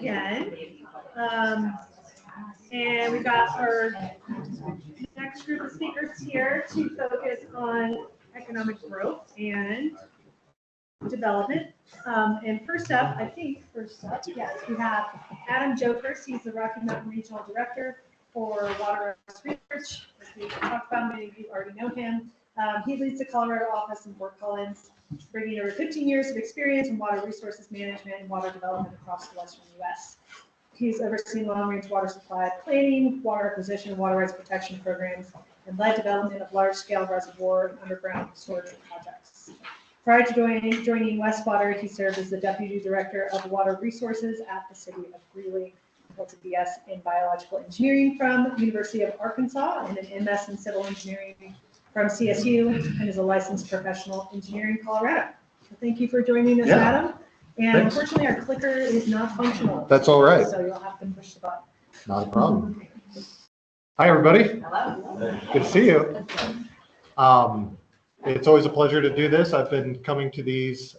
again. And we've got our next group of speakers here to focus on economic growth and development. And first up, yes, we have Adam Jokers. He's the Rocky Mountain Regional Director for Water Research. As we talked about, many of you already know him. He leads the Colorado office in Fort Collins, bringing over 15 years of experience in water resources management and water development across the western U.S. He's overseen long-range water supply planning, water acquisition, and water rights protection programs, and led development of large-scale reservoir and underground storage projects. Prior to joining Westwater, he served as the Deputy Director of Water Resources at the City of Greeley, holds a BS in Biological Engineering from University of Arkansas and an MS in Civil Engineering from CSU, and is a licensed professional engineer in Colorado. So thank you for joining us, Adam. And thanks. Unfortunately, our clicker is not functional. That's all right. So you'll have to push the button. Not a problem. Hi, everybody. Hello. Good to see you. It's always a pleasure to do this. I've been coming to these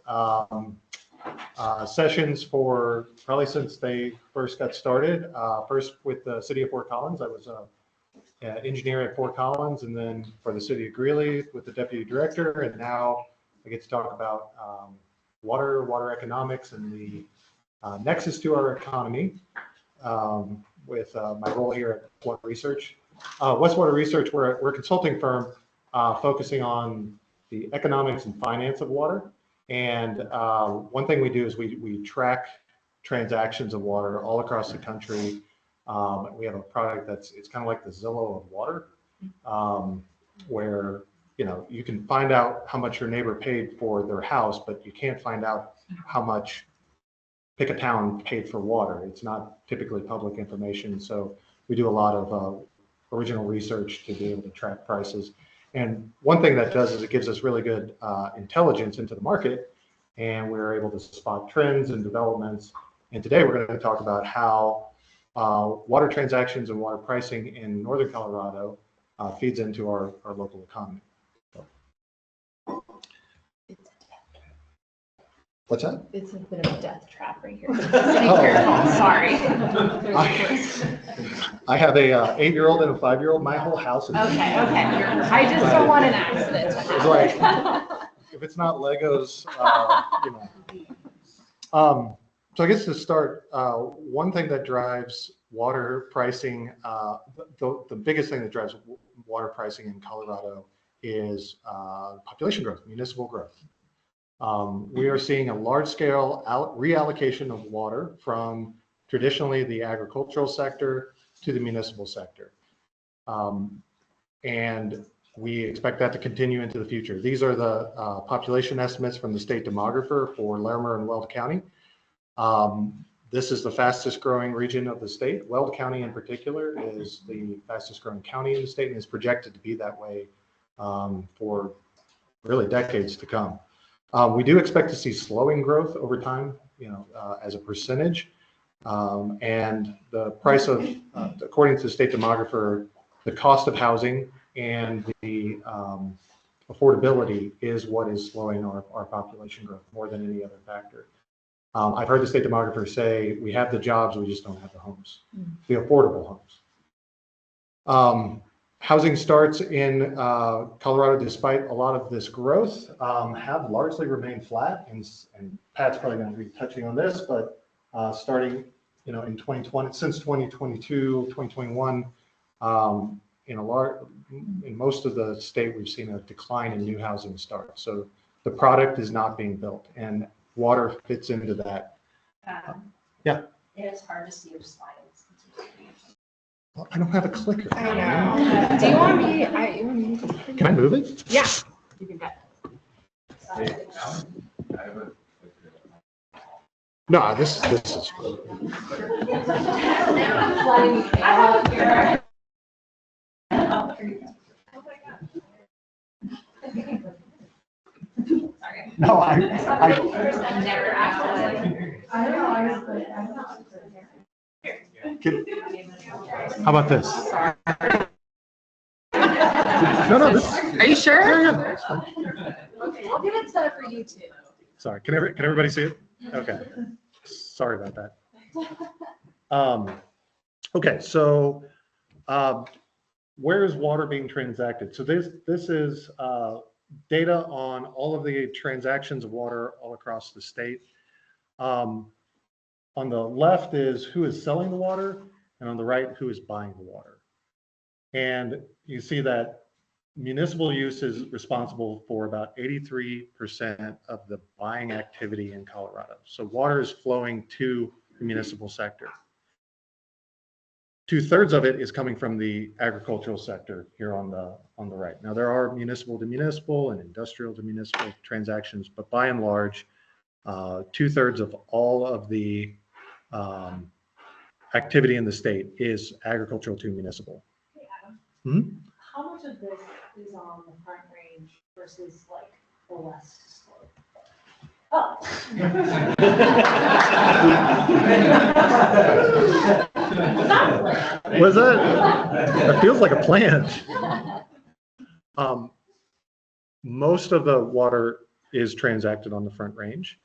sessions for probably since they first got started. First with the City of Fort Collins. I was an engineer at Fort Collins, and then for the City of Greeley with the Deputy Director, and now I get to talk about water economics and the nexus to our economy with my role here at Water Research. Water Research, we're a consulting firm focusing on the economics and finance of water. And one thing we do is we track transactions of water all across the country. We have a product it's kind of like the Zillow of water, where you can find out how much your neighbor paid for their house, but you can't find out how much pick a town paid for water. It's not typically public information. So we do a lot of original research to be able to track prices. And one thing that does is it gives us really good intelligence into the market, and we're able to spot trends and developments. And today we're going to talk about how water transactions and water pricing in Northern Colorado feeds into our local economy. What's that? It's a bit of a death trap right here. Just be careful. Sorry. I have a 8-year-old and a 5-year-old. My whole house is. Okay. I just don't want an accident to happen. Right. If it's not Legos, So I guess to start, one thing that drives water pricing, the biggest thing that drives water pricing in Colorado is population growth, municipal growth. We are seeing a large-scale reallocation of water from traditionally the agricultural sector to the municipal sector. And we expect that to continue into the future. These are the population estimates from the state demographer for Larimer and Weld County. This is the fastest growing region of the state. Weld County in particular is the fastest growing county in the state and is projected to be that way for really decades to come. We do expect to see slowing growth over time, as a percentage. And the price of, according to the state demographer, the cost of housing and the affordability is what is slowing our population growth more than any other factor. I've heard the state demographer say, we have the jobs, we just don't have the homes, the affordable homes. Housing starts in Colorado, despite a lot of this growth, have largely remained flat. And Pat's probably going to be touching on this, but starting, in 2020, since 2022, 2021, in most of the state, we've seen a decline in new housing starts. So the product is not being built, and water fits into that. Yeah. It's hard to see your slides. Well, I don't have a clicker. I know. Do you want me? Can I move it? Yeah. You can get it. No, this is. No, I never actually. How about this? No, this. Are you sure? Yeah. Okay, we'll get it set up for you too. Sorry, can everybody see it? Okay. Sorry about that. Okay, so where is water being transacted? So this is data on all of the transactions of water all across the state. On the left is who is selling the water, and on the right, who is buying the water. And you see that municipal use is responsible for about 83% of the buying activity in Colorado. So water is flowing to the municipal sector. 2/3 of it is coming from the agricultural sector here on the right. Now there are municipal to municipal and industrial to municipal transactions, but by and large, 2/3 of all of the activity in the state is agricultural to municipal. Hey, Adam, Hmm? how much of this is on the Front Range versus like the west slope? Oh. Was that feels like a plan. Most of the water is transacted on the Front Range.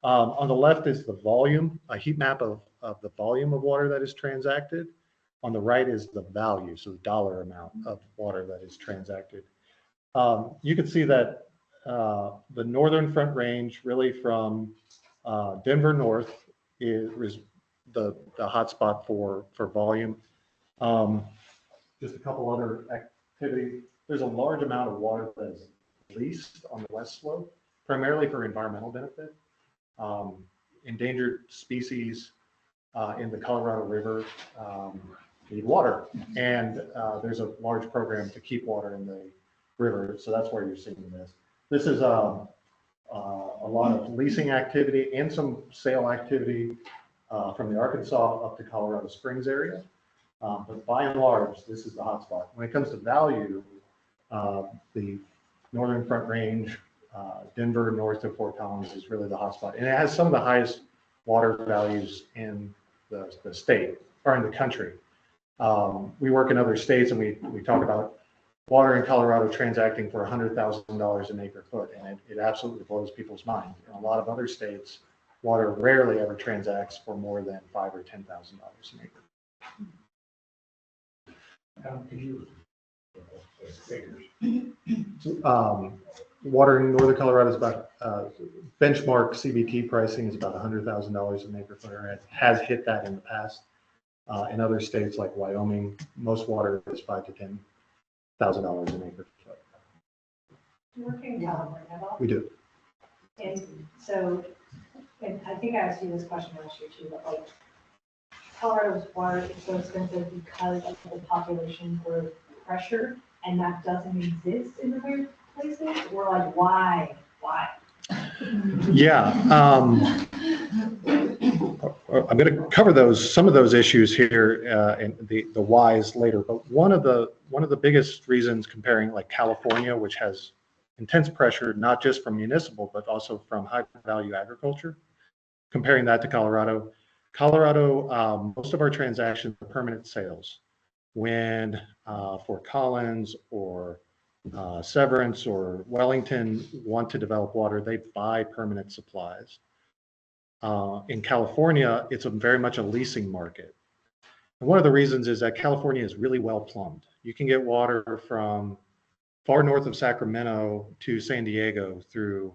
On the left is the volume, a heat map of the volume of water that is transacted. On the right is the value, so the dollar amount of water that is transacted. You can see that the northern Front Range, really from Denver north, is the hotspot for volume. Just a couple other activities. There's a large amount of water that is leased on the west slope, primarily for environmental benefit. Endangered species in the Colorado River need water, and there's a large program to keep water in the river, so that's where you're seeing this. This is a lot of leasing activity and some sale activity from the Arkansas up to Colorado Springs area. But by and large, this is the hotspot. When it comes to value, the northern Front Range, Denver north of Fort Collins is really the hotspot. And it has some of the highest water values in the state or in the country. We work in other states and we talk about water in Colorado transacting for $100,000 an acre foot, and it absolutely blows people's mind. In a lot of other states, water rarely ever transacts for more than $5,000 or $10,000 an acre. Water in northern Colorado is about benchmark CBT pricing is about $100,000 an acre foot, or it has hit that in the past. In other states like Wyoming, most water is $5,000 to $10,000 an acre foot. You work in California at all? We do. And so, and I think I asked you this question last year too, but like Colorado's water is so expensive because of the population growth pressure, and that doesn't exist in other places? Or like, why? Yeah, I'm going to cover some of those issues here and the whys later. But one of the biggest reasons comparing like California, which has intense pressure not just from municipal but also from high value agriculture, comparing that to Colorado. Most of our transactions are permanent sales. When Fort Collins or Severance or Wellington want to develop water, they buy permanent supplies. In California, it's very much a leasing market. And one of the reasons is that California is really well plumbed. You can get water from far north of Sacramento to San Diego through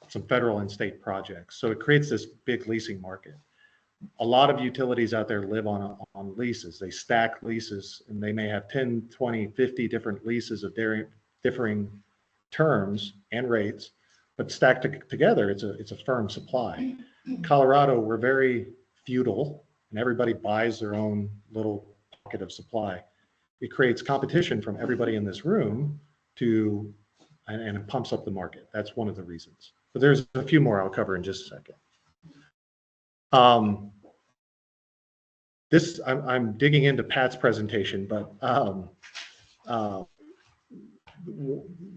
some federal and state projects. So it creates this big leasing market. A lot of utilities out there live on leases. They stack leases, and they may have 10, 20, 50 different leases of differing terms and rates, but stacked together, it's a firm supply. Colorado, we're very feudal, and everybody buys their own little pocket of supply. It creates competition from everybody in this room and it pumps up the market. That's one of the reasons. But there's a few more I'll cover in just a second. I'm digging into Pat's presentation, but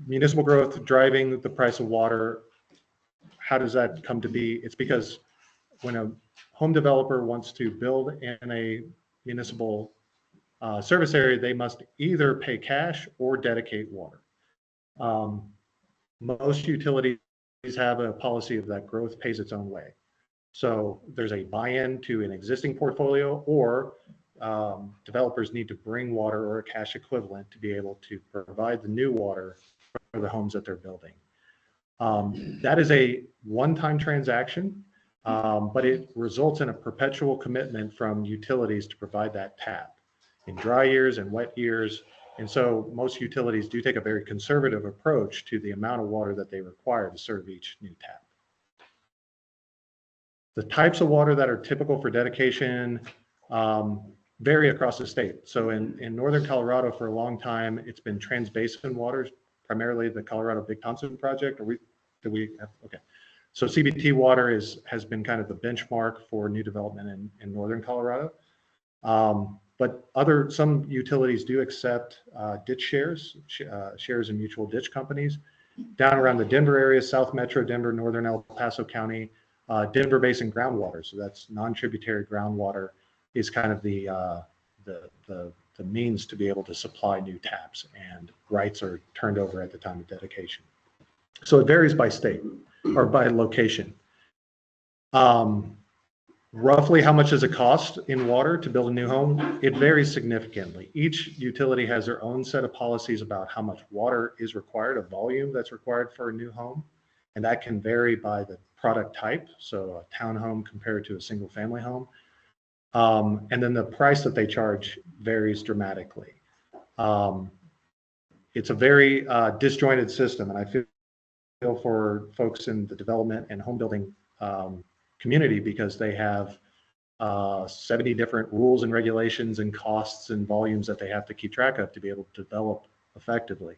municipal growth driving the price of water. How does that come to be? It's because when a home developer wants to build in a municipal service area, they must either pay cash or dedicate water. Most utilities have a policy of that growth pays its own way. So there's a buy-in to an existing portfolio, or developers need to bring water or a cash equivalent to be able to provide the new water for the homes that they're building. That is a one-time transaction, but it results in a perpetual commitment from utilities to provide that tap in dry years and wet years. And so most utilities do take a very conservative approach to the amount of water that they require to serve each new tap. The types of water that are typical for dedication vary across the state. So in northern Colorado for a long time, it's been transbasin waters, primarily the Colorado Big Thompson project. Okay. So CBT water has been kind of the benchmark for new development in northern Colorado. But some utilities do accept ditch shares in mutual ditch companies. Down around the Denver area, South Metro Denver, northern El Paso County, Denver Basin groundwater. So that's non-tributary groundwater is kind of the means to be able to supply new taps, and rights are turned over at the time of dedication. So it varies by state or by location. Roughly how much does it cost in water to build a new home? It varies significantly. Each utility has their own set of policies about how much water is required, a volume that's required for a new home. And that can vary by the product type. So a townhome compared to a single family home. And then the price that they charge varies dramatically. It's a very disjointed system, and I feel for folks in the development and home building community, because they have 70 different rules and regulations and costs and volumes that they have to keep track of to be able to develop effectively.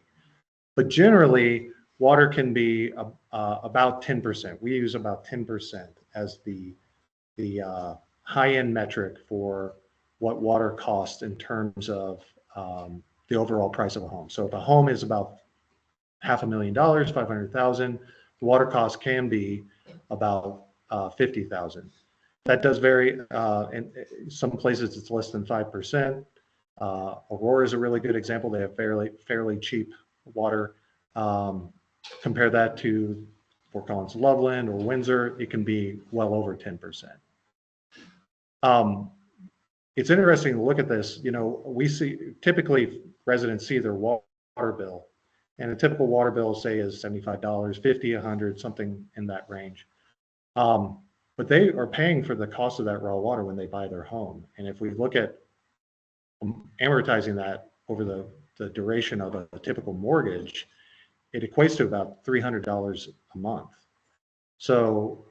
But generally, water can be about 10%. We use about 10% as the high-end metric for what water costs in terms of the overall price of a home. So if a home is about $500,000, 500,000, the water cost can be about 50,000. That does vary. In some places it's less than 5%. Aurora is a really good example. They have fairly cheap water. Compare that to Fort Collins, Loveland, or Windsor, it can be well over 10%. It's interesting to look at this. You know, we see typically residents see their water bill, and a typical water bill, say, is $75, $50, $100, something in that range. But they are paying for the cost of that raw water when they buy their home. And if we look at amortizing that over the duration of a typical mortgage, it equates to about $300 a month. So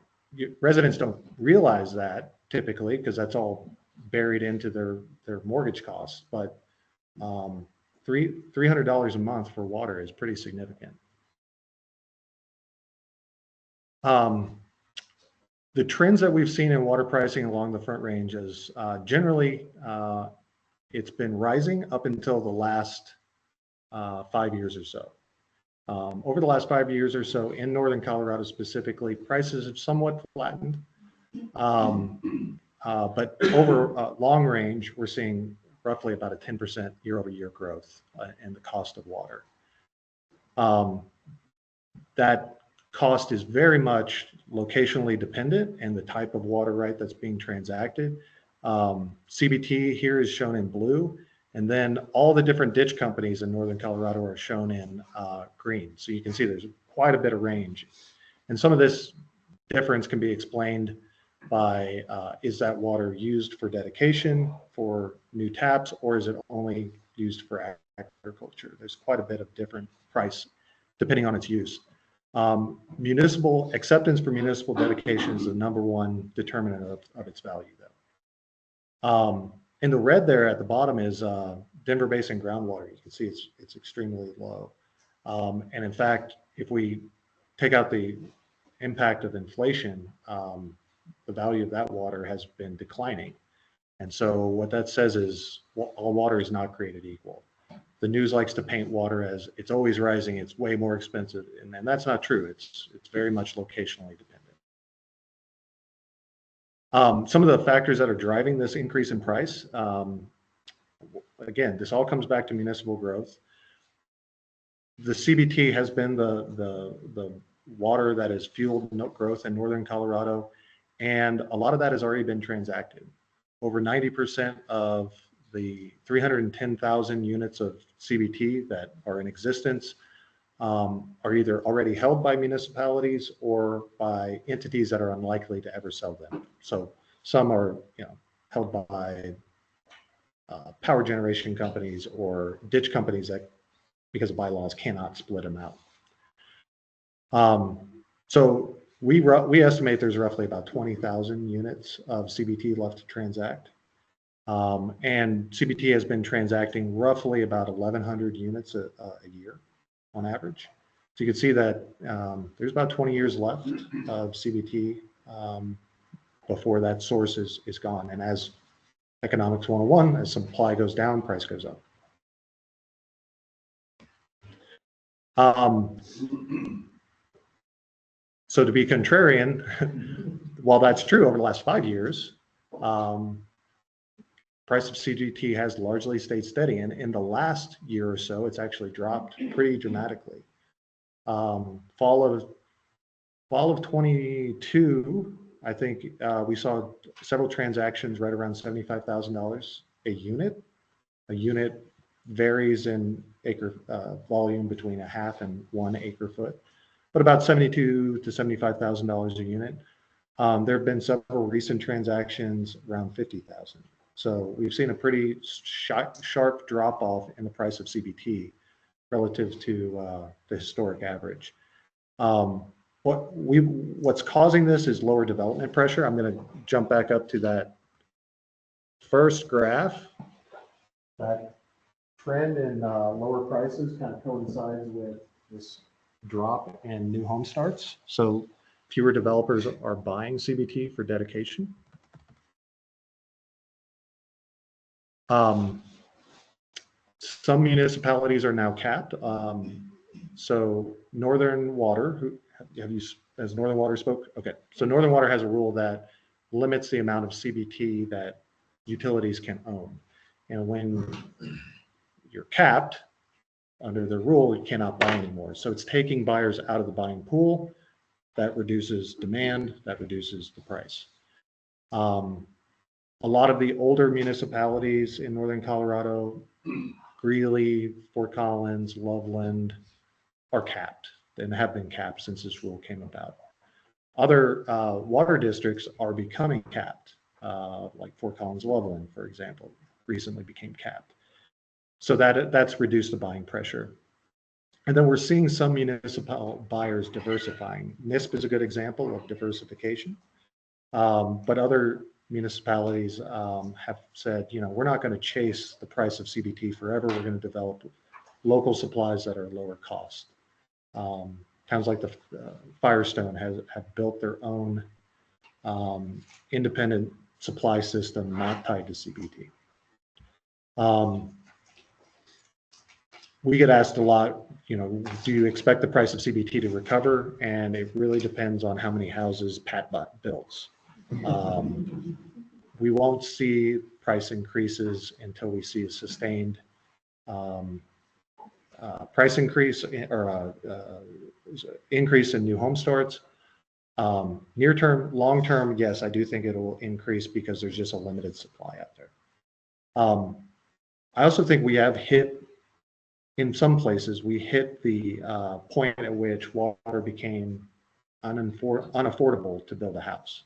residents don't realize that typically, because that's all buried into their mortgage costs. But $300 a month for water is pretty significant. The trends that we've seen in water pricing along the Front Range is generally it's been rising up until the last 5 years or so. Over the last 5 years or so in northern Colorado specifically, prices have somewhat flattened. But over long range, we're seeing roughly about a 10% year-over-year growth in the cost of water. That cost is very much locationally dependent and the type of water right that's being transacted. CBT here is shown in blue, and then all the different ditch companies in northern Colorado are shown in green. So you can see there's quite a bit of range. And some of this difference can be explained by is that water used for dedication, for new taps, or is it only used for agriculture? There's quite a bit of different price depending on its use. Municipal acceptance for municipal dedication is the #1 determinant of its value, though. In the red there at the bottom is Denver Basin groundwater. You can see it's extremely low. And in fact, if we take out the impact of inflation, the value of that water has been declining. And so what that says is all water is not created equal. The news likes to paint water as it's always rising, it's way more expensive, and that's not true. It's very much locationally dependent. Some of the factors that are driving this increase in price, again, this all comes back to municipal growth. The CBT has been the water that has fueled growth in northern Colorado, And a lot of that has already been transacted. Over 90% of the 310,000 units of CBT that are in existence are either already held by municipalities or by entities that are unlikely to ever sell them. So some are, held by power generation companies or ditch companies that, because of bylaws, cannot split them out. So we estimate there's roughly about 20,000 units of CBT left to transact. And CBT has been transacting roughly about 1,100 units a year on average. So you can see that there's about 20 years left of CBT before that source is gone. And as Economics 101, as supply goes down, price goes up. So to be contrarian, while that's true over the last 5 years, price of CBT has largely stayed steady. And in the last year or so, it's actually dropped pretty dramatically. Fall of 22, I think we saw several transactions right around $75,000 a unit. A unit varies in acre volume between a half and 1 acre foot, but about $72,000 to $75,000 a unit. There have been several recent transactions around $50,000. So we've seen a pretty sharp drop off in the price of CBT relative to the historic average. What's causing this is lower development pressure. I'm going to jump back up to that first graph. That trend in lower prices kind of coincides with this drop in new home starts. So fewer developers are buying CBT for dedication. Some municipalities are now capped. So Northern Water, has Northern Water spoke? Okay, so Northern Water has a rule that limits the amount of CBT that utilities can own. And when you're capped under the rule, you cannot buy anymore. So it's taking buyers out of the buying pool. That reduces demand, that reduces the price. A lot of the older municipalities in Northern Colorado, Greeley, Fort Collins, Loveland, are capped and have been capped since this rule came about. Other water districts are becoming capped, like Fort Collins, Loveland, for example, recently became capped. So that's reduced the buying pressure. And then we're seeing some municipal buyers diversifying. NISP is a good example of diversification, but other municipalities have said, we're not going to chase the price of CBT forever. We're going to develop local supplies that are lower cost. Towns like the Firestone have built their own independent supply system not tied to CBT. We get asked a lot, do you expect the price of CBT to recover? And it really depends on how many houses Pat builds. We won't see price increases until we see a sustained price increase or increase in new home starts. Near term, long term, yes, I do think it will increase because there's just a limited supply out there. I also think we have hit, in some places, we hit the point at which water became unaffordable to build a house.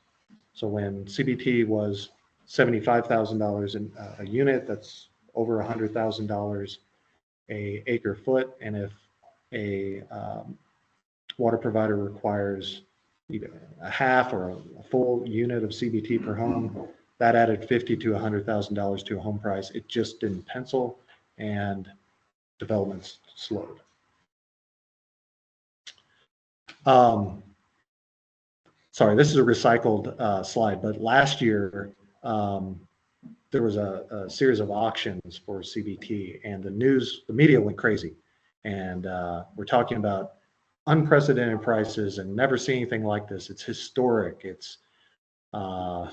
So when CBT was $75,000 in a unit, that's over $100,000 a acre foot. And if a water provider requires either a half or a full unit of CBT per home, that added $50,000 to $100,000 to a home price. It just didn't pencil, and development's slowed. Sorry, this is a recycled slide, but last year there was a series of auctions for CBT, and the media went crazy. And we're talking about unprecedented prices and never seen anything like this. It's historic. It's, water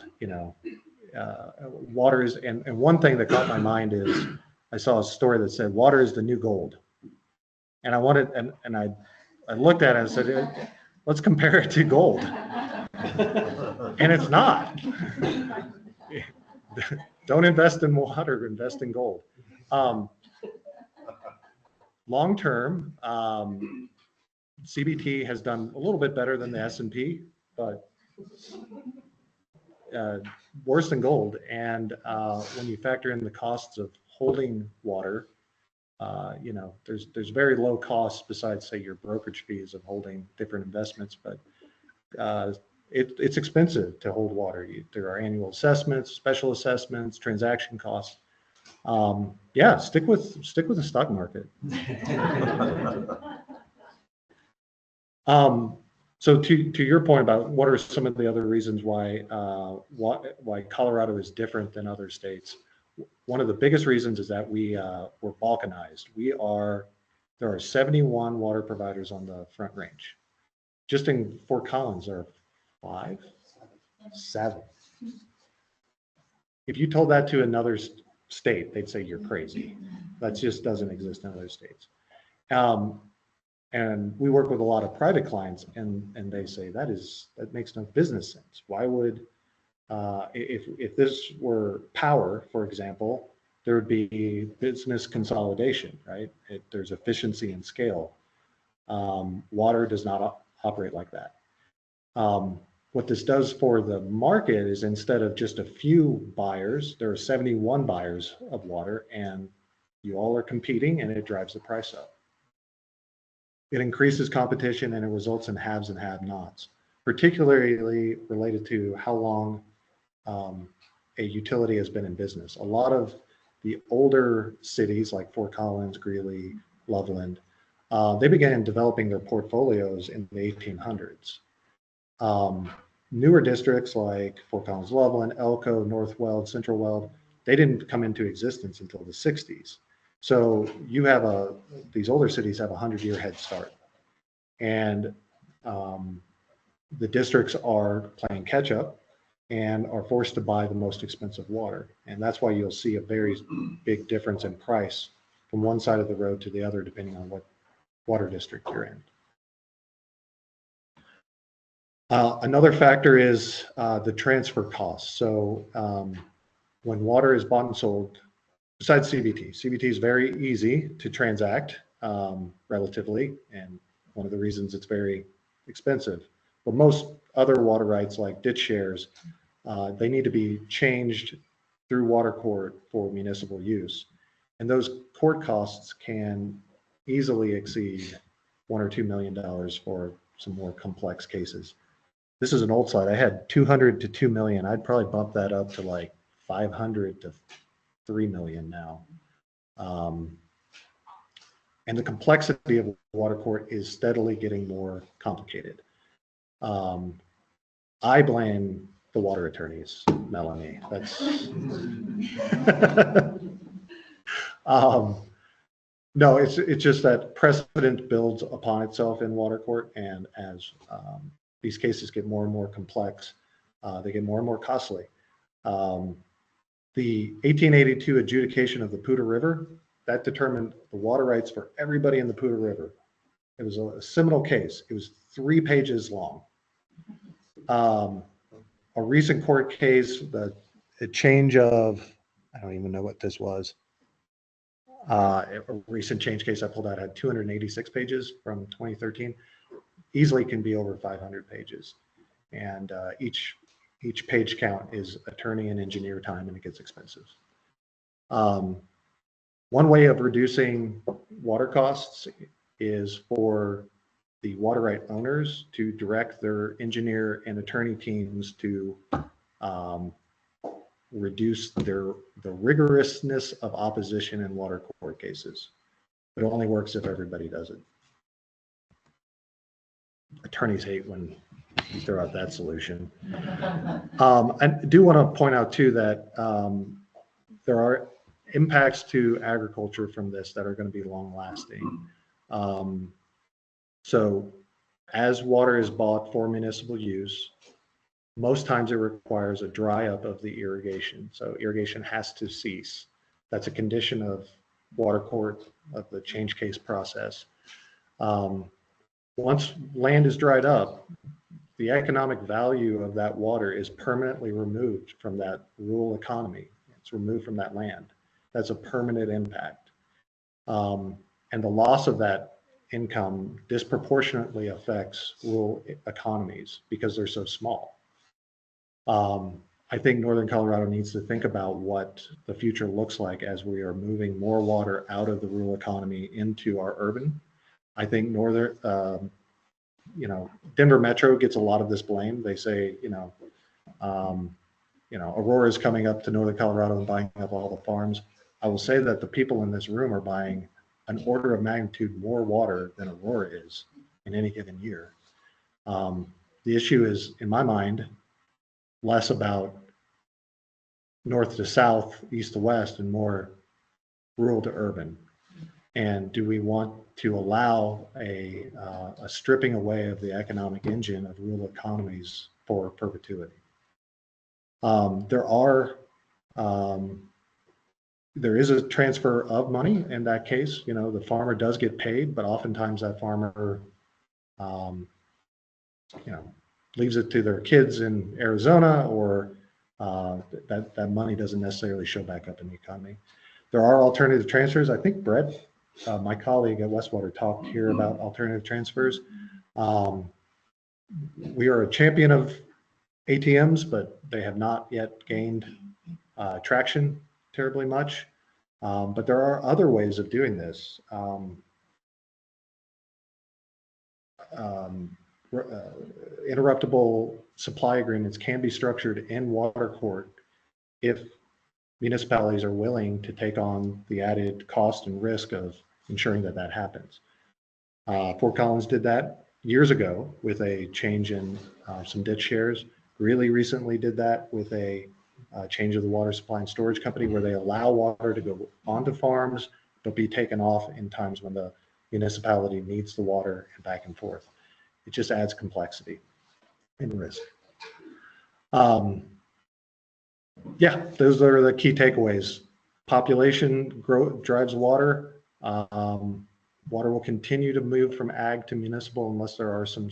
is, and one thing that caught my mind is I saw a story that said water is the new gold. And I wanted, and I looked at it and said, let's compare it to gold. And it's not. Don't invest in water, invest in gold. Long term, CBT has done a little bit better than the S&P, but worse than gold. And when you factor in the costs of holding water, you know, there's very low costs besides, say, your brokerage fees of holding different investments, but it's expensive to hold water. There are annual assessments, special assessments, transaction costs. Yeah, stick with the stock market. So to your point about what are some of the other reasons why Colorado is different than other states, one of the biggest reasons is that we're balkanized. There are 71 water providers on the Front Range. Just in Fort Collins, there are 7. If you told that to another state, they'd say you're crazy. That just doesn't exist in other states. And we work with a lot of private clients, and they say that makes no business sense. Why would if this were power, for example, there would be business consolidation, right? There's efficiency and scale. Water does not operate like that. What this does for the market is instead of just a few buyers, there are 71 buyers of water, and you all are competing, and it drives the price up. It increases competition, and it results in haves and have-nots, particularly related to how long a utility has been in business. A lot of the older cities like Fort Collins, Greeley, Loveland, they began developing their portfolios in the 1800s. Newer districts like Fort Collins, Loveland, Elko, North Weld, Central Weld, they didn't come into existence until the 60s. So you have these older cities have a 100-year head start, and the districts are playing catch up and are forced to buy the most expensive water. And that's why you'll see a very big difference in price from one side of the road to the other, depending on what water district you're in. Another factor is the transfer costs. So when water is bought and sold, besides CBT is very easy to transact relatively, and one of the reasons it's very expensive. But most other water rights like ditch shares, they need to be changed through water court for municipal use. And those court costs can easily exceed $1 or $2 million for some more complex cases. This is an old slide. I had 200 to 2 million. I'd probably bump that up to like 500 to 3 million now. And the complexity of water court is steadily getting more complicated. I blame the water attorneys, Melanie. That's no, it's just that precedent builds upon itself in water court, and as these cases get more and more complex, they get more and more costly. The 1882 adjudication of the Poudre River, that determined the water rights for everybody in the Poudre River. It was a seminal case. It was 3 pages long. A recent court case, a change of, I don't even know what this was. A recent change case I pulled out had 286 pages from 2013. Easily can be over 500 pages. And each page count is attorney and engineer time, and it gets expensive. One way of reducing water costs is for the water right owners to direct their engineer and attorney teams to reduce the rigorousness of opposition in water court cases. It only works if everybody does it. Attorneys hate when you throw out that solution. I do want to point out too that there are impacts to agriculture from this that are going to be long lasting. So as water is bought for municipal use, most times it requires a dry up of the irrigation. So irrigation has to cease. That's a condition of water court, of the change case process. Once land is dried up, the economic value of that water is permanently removed from that rural economy. It's removed from that land. That's a permanent impact. And the loss of that income disproportionately affects rural economies because they're so small. I think Northern Colorado needs to think about what the future looks like as we are moving more water out of the rural economy into our urban. I think Denver Metro gets a lot of this blame. They say, Aurora is coming up to Northern Colorado and buying up all the farms. I will say that the people in this room are buying an order of magnitude more water than Aurora is in any given year. The issue is, in my mind, less about north to south, east to west, and more rural to urban. And do we want to allow a stripping away of the economic engine of rural economies for perpetuity? There is a transfer of money in that case. The farmer does get paid, but oftentimes that farmer, leaves it to their kids in Arizona, or that money doesn't necessarily show back up in the economy. There are alternative transfers. I think Brett, my colleague at Westwater, talked here about alternative transfers. We are a champion of ATMs, but they have not yet gained traction terribly much. But there are other ways of doing this. Interruptible supply agreements can be structured in water court if municipalities are willing to take on the added cost and risk of ensuring that happens. Fort Collins did that years ago with a change in some ditch shares. Greeley recently did that with a change of the water supply and storage company, where they allow water to go onto farms but be taken off in times when the municipality needs the water, and back and forth. It just adds complexity and risk. Yeah, those are the key takeaways. Population growth drives water. Water will continue to move from ag to municipal unless there are some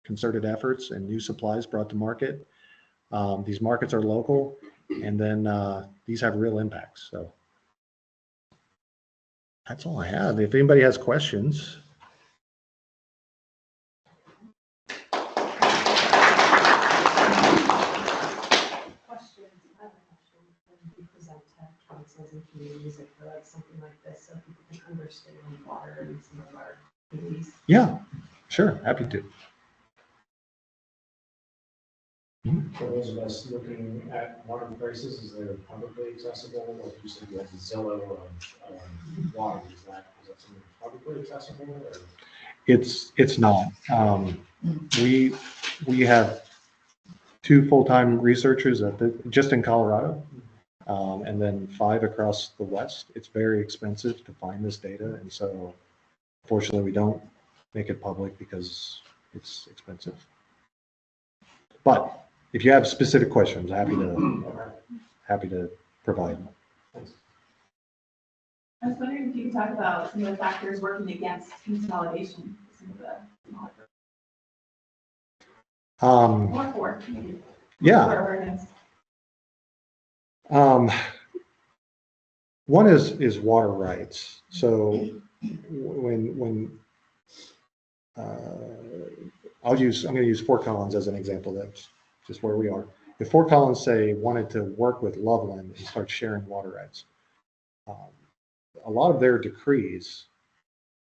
concerted efforts and new supplies brought to market. These markets are local, and then these have real impacts. So that's all I have. If anybody has questions. Councils and communities if for like something like this, so people can understand water and some of our communities. Yeah, sure, happy to. For those of us looking at water prices, is there publicly accessible, like you said, you have the Zillow of water, is that something publicly accessible? Or? It's not. We have 2 full-time researchers just in Colorado. And then 5 across the West. It's very expensive to find this data. And so fortunately we don't make it public because it's expensive. But if you have specific questions, happy to provide. I was wondering if you could talk about some of the factors working against consolidation, some of the or for, maybe. Yeah. Or against. One is water rights. So when I'm going to use Fort Collins as an example. That's just where we are. If Fort Collins, say, wanted to work with Loveland and start sharing water rights, a lot of their decrees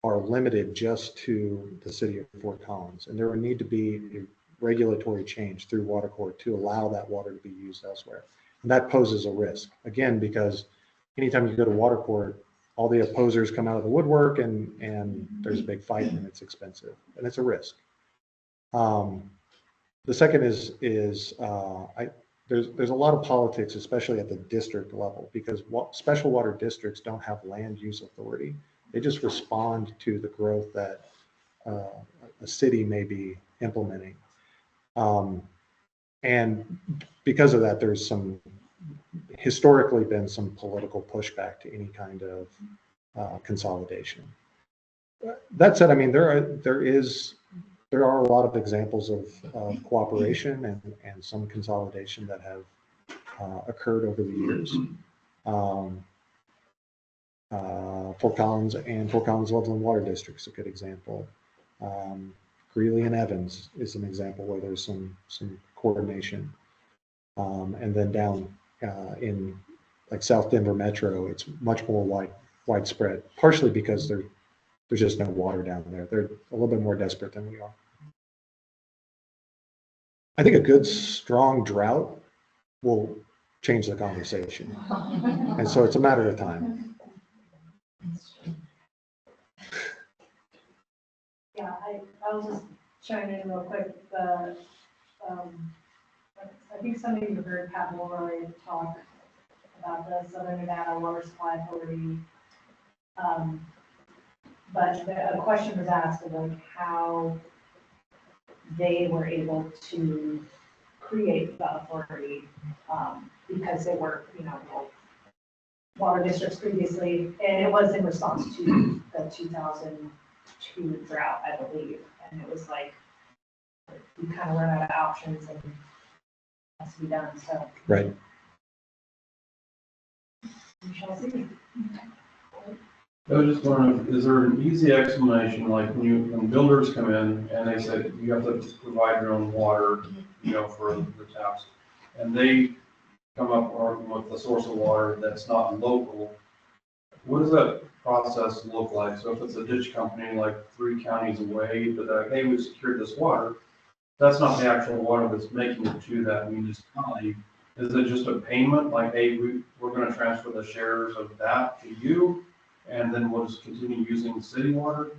are limited just to the city of Fort Collins, and there would need to be a regulatory change through water court to allow that water to be used elsewhere. And that poses a risk, again, because anytime you go to water court, all the opposers come out of the woodwork, and there's a big fight, and it's expensive, and it's a risk. The second is there's a lot of politics, especially at the district level, because special water districts don't have land use authority. They just respond to the growth that a city may be implementing. And because of that, there's historically been some political pushback to any kind of consolidation. That said, I mean, there is there are a lot of examples of cooperation and some consolidation that have occurred over the years. Fort Collins and Fort Collins Loveland Water District is a good example. Greeley and Evans is an example where there's some coordination. And then down in like South Denver Metro, it's much more widespread, partially because there's just no water down there. They're a little bit more desperate than we are. I think a good, strong drought will change the conversation. And so it's a matter of time. Yeah, I'll just chime in real quick. I think some of you heard Pat Mulroy talk about the Southern Nevada Water Supply Authority. But a question was asked of like how they were able to create the authority, because they were, water districts previously, and it was in response to the 2002 drought, I believe. And it was like, we kind of run out of options and it has to be done, so. Right. We shall see. I was just wondering, is there an easy explanation, like when builders come in and they say you have to provide your own water, for the taps, and they come up with a source of water that's not local, what does that process look like? So if it's a ditch company like 3 counties away, but they're like, hey, we secured this water, that's not the actual water that's making it to that municipality. Is it just a payment, like, hey, we're going to transfer the shares of that to you, and then we'll just continue using city water?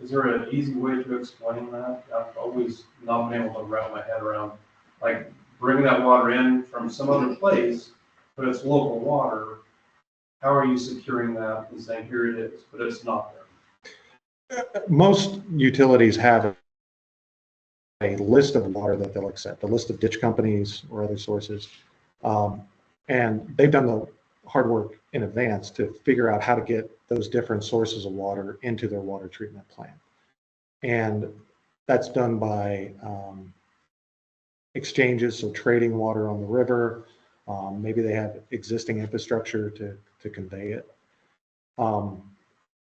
Is there an easy way to explain that? I've always not been able to wrap my head around, like, bringing that water in from some other place, but it's local water. How are you securing that and saying, here it is, but it's not there? Most utilities have a list of water that they'll accept, a list of ditch companies or other sources. And they've done the hard work in advance to figure out how to get those different sources of water into their water treatment plant. And that's done by exchanges, so trading water on the river. Maybe they have existing infrastructure to convey it.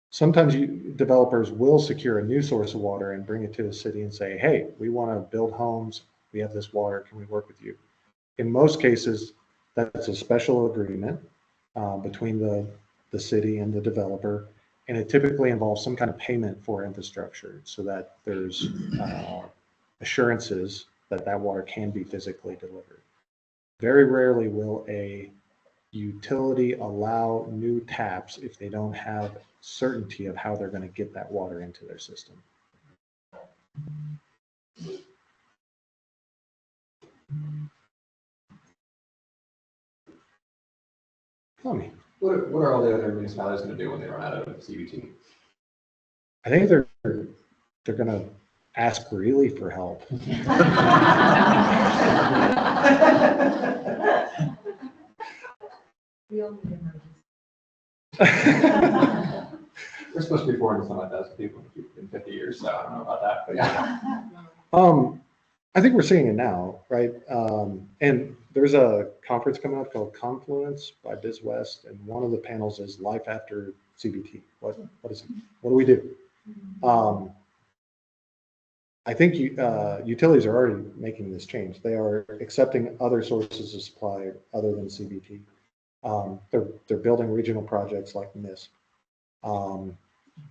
Sometimes developers will secure a new source of water and bring it to the city and say, hey, we want to build homes. We have this water. Can we work with you? In most cases, that's a special agreement between the city and the developer. And it typically involves some kind of payment for infrastructure so that there's assurances that water can be physically delivered. Very rarely will a utility allow new taps if they don't have certainty of how they're going to get that water into their system. Tell me. What are all the other municipalities going to do when they run out of CBT? I think they're going to ask Greeley for help. We're supposed to be 400,000 people in 50 years, so I don't know about that, but yeah. I think we're seeing it now, right? And there's a conference coming up called Confluence by BizWest, and one of the panels is Life After CBT. What is it? What do we do? I think utilities are already making this change. They are accepting other sources of supply other than CBT. They're building regional projects like NISP.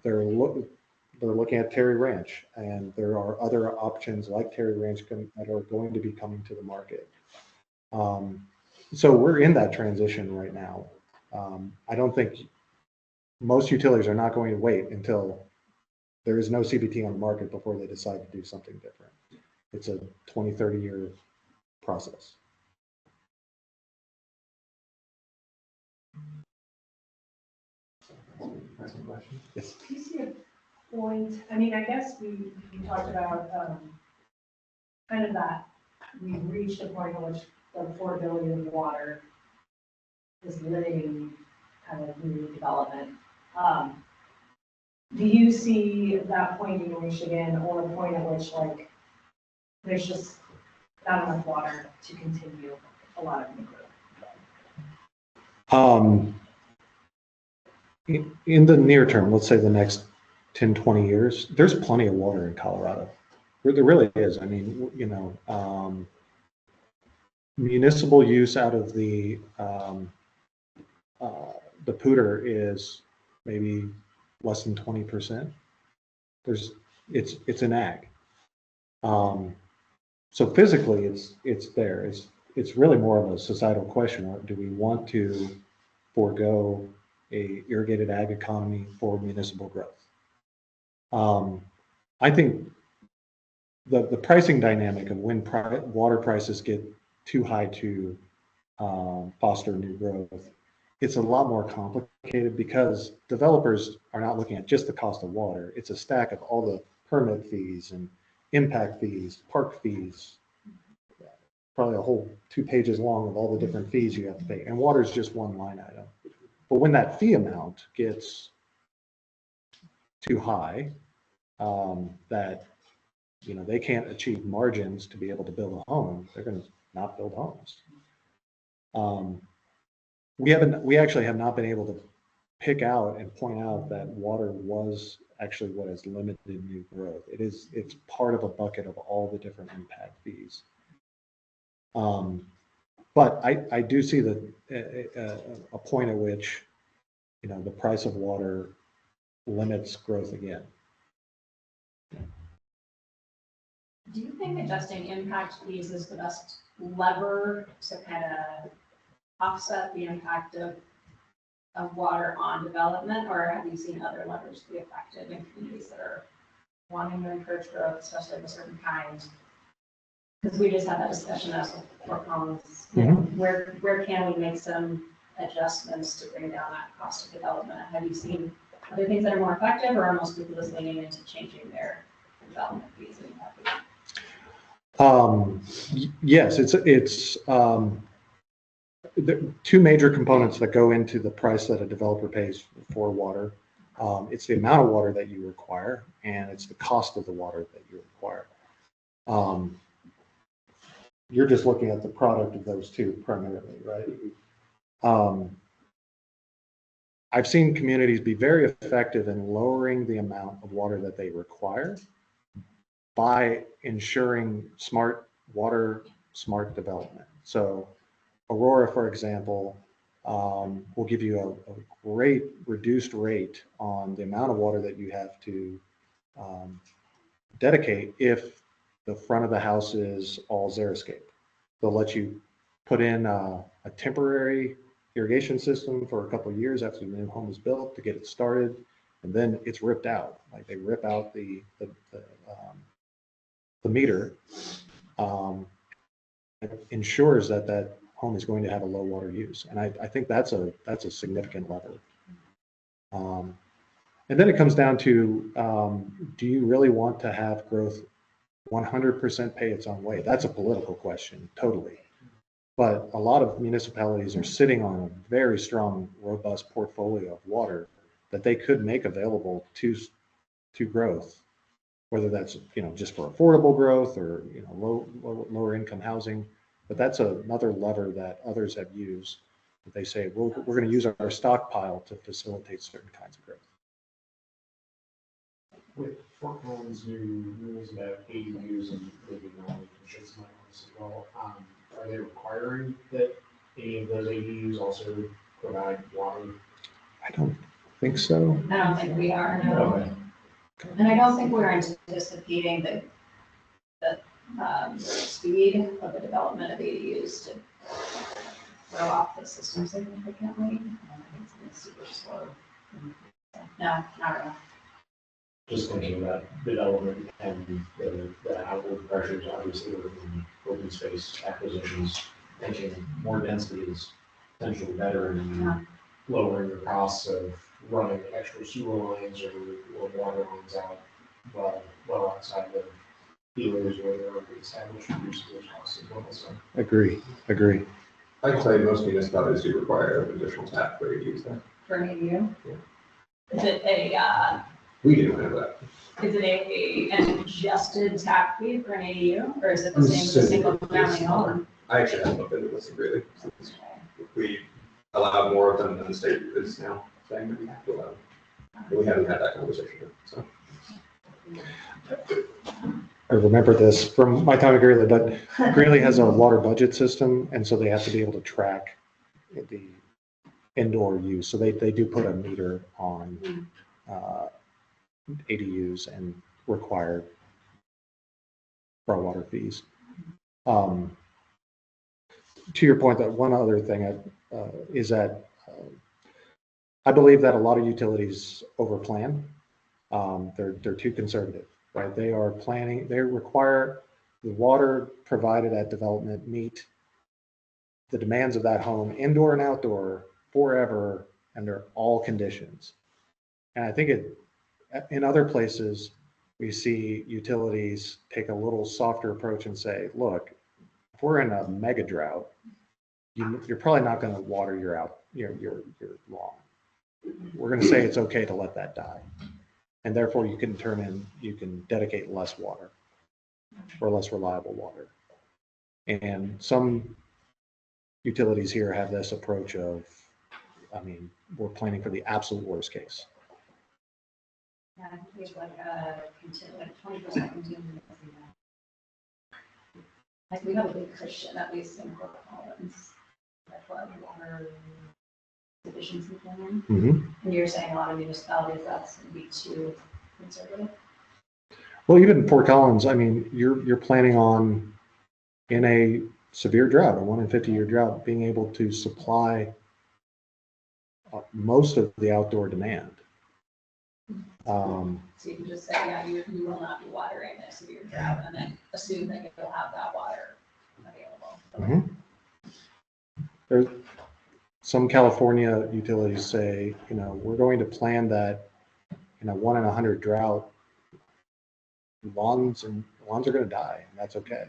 They're looking at Terry Ranch, and there are other options like Terry Ranch that are going to be coming to the market. So we're in that transition right now. I don't think most utilities are not going to wait until there is no CBT on the market before they decide to do something different. It's a 20, 30-year process. Yes. Do you see a point? I mean, I guess we talked about kind of that we've reached a point in which the affordability of water is limiting kind of new development. Do you see that point in Michigan or a point at which like there's just not enough water to continue a lot of new growth? In the near term, let's say the next 10, 20 years, there's plenty of water in Colorado. There really is. I mean, you know, municipal use out of the Pooter is maybe less than 20%. It's an ag. So physically, it's there. It's really more of a societal question. Do we want to forego a irrigated ag economy for municipal growth? I think the pricing dynamic of when water prices get too high to foster new growth, it's a lot more complicated because developers are not looking at just the cost of water. It's a stack of all the permit fees and impact fees, park fees, probably a whole 2 pages long of all the different fees you have to pay. And water is just one line item. But when that fee amount gets too high, that you know they can't achieve margins to be able to build a home, they're going to not build homes. We actually have not been able to pick out and point out that water was actually what has limited new growth. It's part of a bucket of all the different impact fees. But I do see a point at which, you know, the price of water limits growth again. Do you think adjusting impact fees is the best lever to kind of offset the impact of water on development, or have you seen other levers be effective in communities that are wanting to encourage growth, especially of a certain kind? Because we just had that discussion at Fort Collins. Where can we make some adjustments to bring down that cost of development? Have you seen other things that are more effective, or are most people just leaning into changing their development fees and impact fees? Yes, it's the two major components that go into the price that a developer pays for water. It's the amount of water that you require, and it's the cost of the water that you require. You're just looking at the product of those two primarily, right? I've seen communities be very effective in lowering the amount of water that they require by ensuring smart development. So Aurora, for example, will give you a great reduced rate on the amount of water that you have to dedicate if the front of the house is all xeriscape. They'll let you put in a temporary irrigation system for a couple of years after the new home is built to get it started, and then it's ripped out. Like they rip out the meter. It ensures that home is going to have a low water use, and I think that's a significant lever. And then it comes down to, do you really want to have growth 100% pay its own way? That's a political question, totally. But a lot of municipalities are sitting on a very strong, robust portfolio of water that they could make available to growth, whether that's, you know, just for affordable growth or, you know, lower income housing. But that's another lever that others have used. They say, well, we're going to use our stockpile to facilitate certain kinds of growth. With Fort Collins' new rules about ADUs and maybe non-constraints as well, are they requiring that any of those ADUs also provide water? I don't think so. I don't think we are, no. Okay. And I don't think we're anticipating the speed of the development of ADUs to throw off the system significantly. I think it's super slow. No, not really. Just thinking about development and the outward pressures, obviously, within open space acquisitions, thinking more density is potentially better and lowering the costs of running extra sewer lines or water lines out well outside the dealers where they're already established, reduce those costs as well. So Agree. I can tell you most municipalities do require additional tap for ADUs there. For an ADU? Yeah. Is it a We do have that. Is it an adjusted tap fee for an ADU, or is it the same as a single family home? I actually haven't looked into this really. We allow more of them than the state is now saying that we have to allow. But we haven't had that conversation yet, so. I remember this from my time at Greeley, but Greeley has a water budget system, and so they have to be able to track the indoor use. So they do put a meter on ADUs and require raw water fees. To your point, that one other thing is that I believe that a lot of utilities overplan. They're too conservative, right? They require the water provided at development meet the demands of that home, indoor and outdoor, forever, under all conditions. And I think in other places, we see utilities take a little softer approach and say, look, if we're in a mega drought, you're probably not going to water your lawn. We're going to say it's okay to let that die. And therefore you can dedicate less water or less reliable water. And some utilities here have this approach of, we're planning for the absolute worst case. Yeah, I think there's like a 20% contingency. Like we have a big cushion, at least in Fort Collins, that flood water deficiency plan. And you're saying a lot of municipalities, that's going to be too conservative? Well, even in Fort Collins, you're planning on, in a severe drought, a 1 in 50 year drought, being able to supply most of the outdoor demand. So you can just say, yeah, you will not be watering in a severe drought, and then assume that you'll have that water available. There's some California utilities say, we're going to plan that in a 1 in 100 drought, lawns are going to die, and that's okay.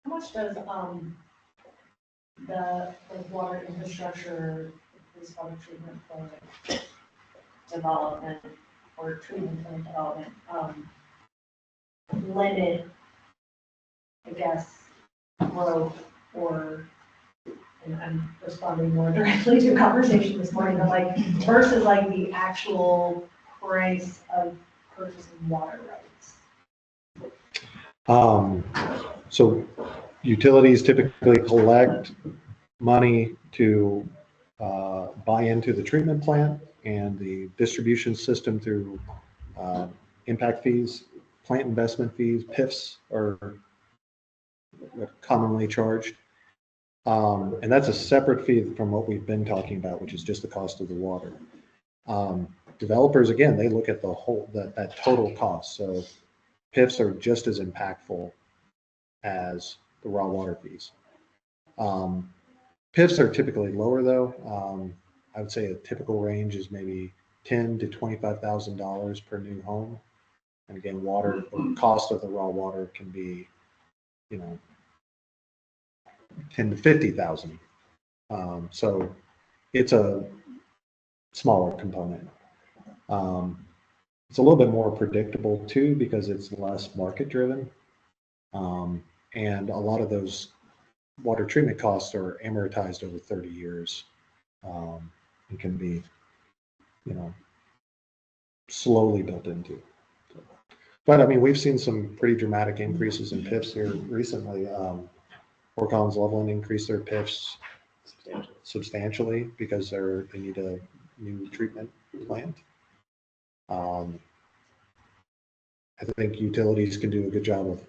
How much does the water infrastructure, this water treatment plant development or treatment plant development limit, I guess, growth, or, and I'm responding more directly to a conversation this morning, but like versus like the actual price of purchasing water rights? So utilities typically collect money to buy into the treatment plant and the distribution system through impact fees, plant investment fees, PIFs are commonly charged. And that's a separate fee from what we've been talking about, which is just the cost of the water. Developers, again, they look at the whole, that total cost. So PIFs are just as impactful as the raw water fees. PIFs are typically lower though. I would say a typical range is maybe $10,000 to $25,000 per new home. And again, the cost of the raw water can be, 10 to 50,000. So it's a smaller component. It's a little bit more predictable too, because it's less market driven. And a lot of those water treatment costs are amortized over 30 years and can be, slowly built into. But we've seen some pretty dramatic increases in PIFs here recently. Fort Collins Loveland increased their PIFs substantially because they need a new treatment plant. I think utilities can do a good job of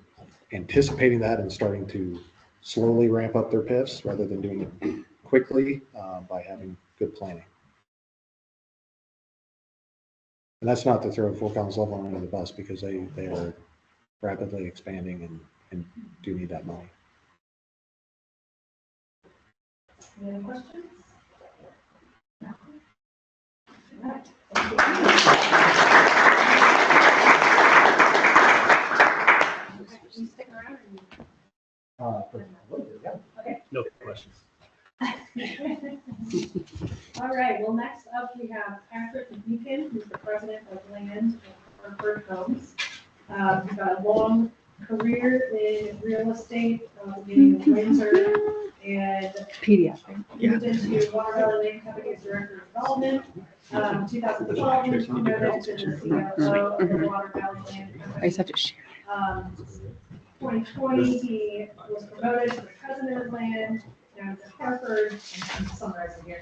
anticipating that and starting to slowly ramp up their PIFs rather than doing it quickly by having good planning. And that's not to throw Fort Collins Loveland under the bus, because they are rapidly expanding and do need that money. Any other questions? No. All right. Thank you. Stick around. Yeah. Okay. No questions. All right, well, next up, we have Patrick Beacon, who's the president of Land and Hartford Homes. He's got a long career in real estate, beginning in Windsor, and Pediatric. moved into Water Valley Lake Company as Director of Development. 2012, he was promoted to the CFO of the Water Valley Land I Company. just have to share. 2020, he was promoted to the president of land, now to Hartford, I'm summarizing here.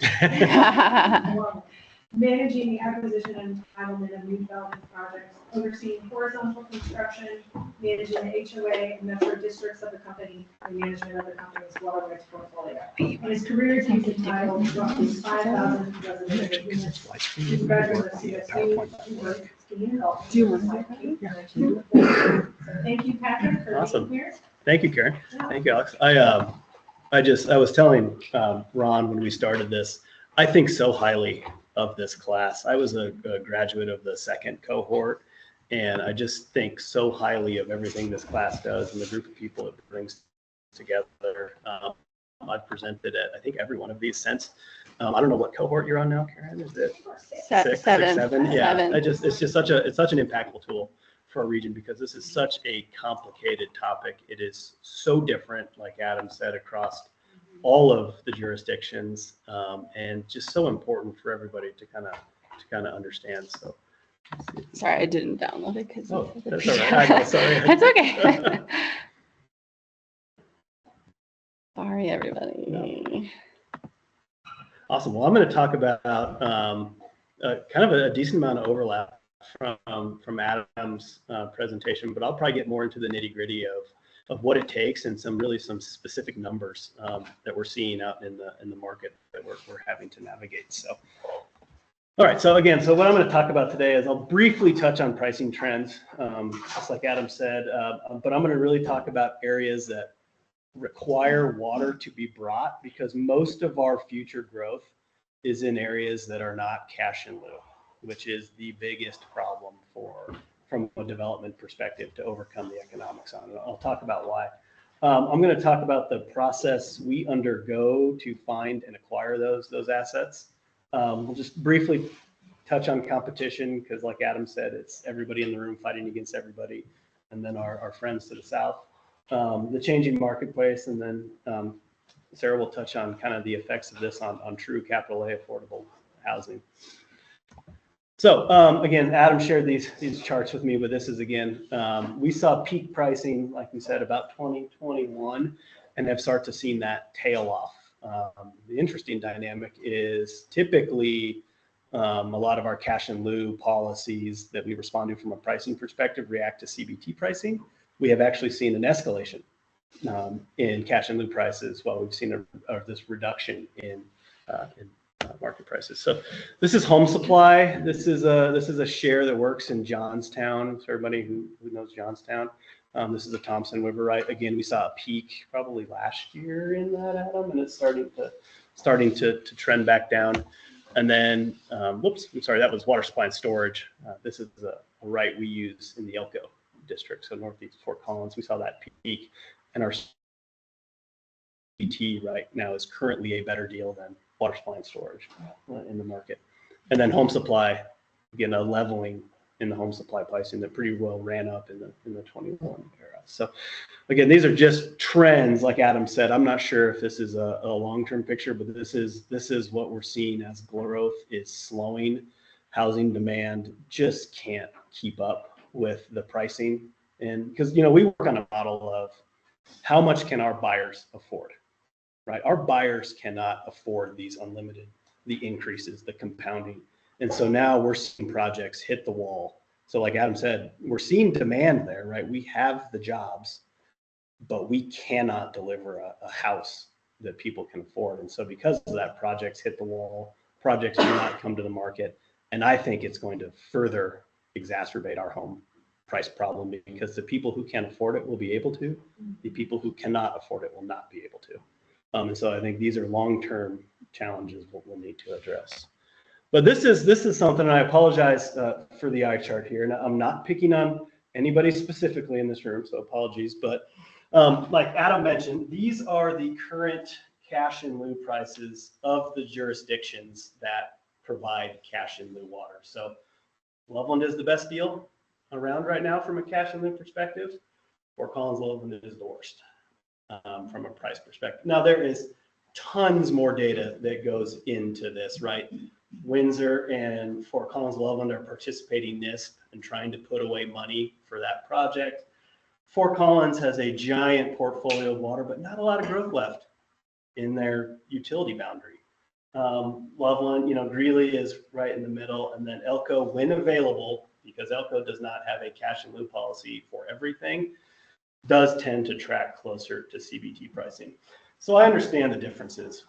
Managing the acquisition and entitlement of new development projects, overseeing horizontal construction, managing the HOA and metro districts of the company, and management of the company's water rights portfolio. In his career, he's entitled roughly 5,000 residential units. He's a graduate of CSU, he worked in health. Do you want to So thank you, Patrick, for Awesome. being here. Thank you, Karen. Thank you, Alex. I was telling Ron when we started this, I think so highly of this class. I was a graduate of the second cohort, and I just think so highly of everything this class does and the group of people it brings together. I've presented at, I think, every one of these since. I don't know what cohort you're on now, Karen. Is it six, seven? Yeah, it's just such an impactful tool for our region because this is such a complicated topic. It is so different, like Adam said, across all of the jurisdictions, and just so important for everybody to kind of understand. So, Sorry, I didn't download it because. oh, that's all right. I know, sorry. That's okay. Sorry, everybody. No. Awesome. Well, I'm going to talk about kind of a decent amount of overlap from Adam's presentation, but I'll probably get more into the nitty gritty of what it takes and some specific numbers that we're seeing out in the market that we're having to navigate. So, all right. So again, what I'm going to talk about today is I'll briefly touch on pricing trends, just like Adam said, but I'm going to really talk about areas that require water to be brought because most of our future growth is in areas that are not cash in lieu, which is the biggest problem from a development perspective to overcome the economics on it. I'll talk about why. I'm going to talk about the process we undergo to find and acquire those assets. We'll just briefly touch on competition because like Adam said, it's everybody in the room fighting against everybody. And then our friends to the south, the changing marketplace. And then Sarah will touch on kind of the effects of this on true capital A affordable housing. So again, Adam shared these charts with me, but this is again, we saw peak pricing, like we said, about 2021 and have started to see that tail off. The interesting dynamic is typically a lot of our cash in lieu policies that we respond to from a pricing perspective react to CBT pricing. We have actually seen an escalation in cash in lieu prices while we've seen this reduction in market prices. So this is home supply. This is a share that works in Johnstown. So everybody who knows Johnstown, this is the Thompson River, right? Again, we saw a peak probably last year in that, Adam, and it's starting to trend back down. And then, whoops, I'm sorry, that was water supply and storage. This is a right we use in the Elko district, so northeast Fort Collins. We saw that peak, and our CT right now is currently a better deal than water supply and storage in the market. And then home supply, again, a leveling in the home supply pricing that pretty well ran up in the 21 era. So again, these are just trends, like Adam said. I'm not sure if this is a long-term picture, but this is what we're seeing as growth is slowing. Housing demand just can't keep up with the pricing. And because, we work on a model of how much can our buyers afford, right? Our buyers cannot afford these unlimited, the increases, the compounding. And so now we're seeing projects hit the wall. So like Adam said, we're seeing demand there, right? We have the jobs, but we cannot deliver a house that people can afford. And so because of that, projects hit the wall, projects do not come to the market. And I think it's going to further exacerbate our home price problem because the people who can afford it will be able to, the people who cannot afford it will not be able to. And so I think these are long-term challenges we'll need to address. But this is something, and I apologize for the eye chart here. And I'm not picking on anybody specifically in this room, so apologies. But like Adam mentioned, these are the current cash in lieu prices of the jurisdictions that provide cash in lieu water. So Loveland is the best deal around right now from a cash in lieu perspective. Fort Collins, Loveland is the worst from a price perspective. Now there is tons more data that goes into this, right? Windsor and Fort Collins, Loveland are participating NISP and trying to put away money for that project. Fort Collins has a giant portfolio of water, but not a lot of growth left in their utility boundary. Loveland, Greeley is right in the middle, and then Elko, when available, because Elko does not have a cash in lieu policy for everything, does tend to track closer to CBT pricing. So I understand the differences.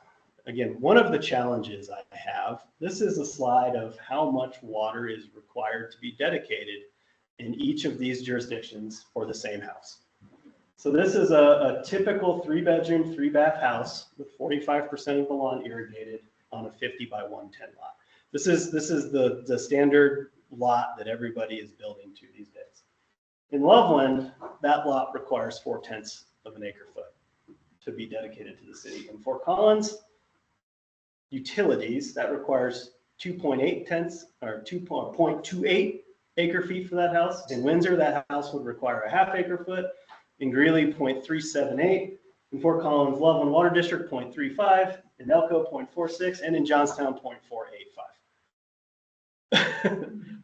Again, one of the challenges I have, this is a slide of how much water is required to be dedicated in each of these jurisdictions for the same house. So this is a typical 3-bedroom, 3-bath house with 45% of the lawn irrigated on a 50 by 110 lot. This is the standard lot that everybody is building to these days. In Loveland, that lot requires 4/10 of an acre foot to be dedicated to the city. In Fort Collins, utilities, that requires 2.8 or 2.28 acre feet for that house. In Windsor, that house would require a half acre foot. In Greeley, 0.378. In Fort Collins, Loveland Water District, 0.35. In Elko, 0.46. And in Johnstown, 0.485.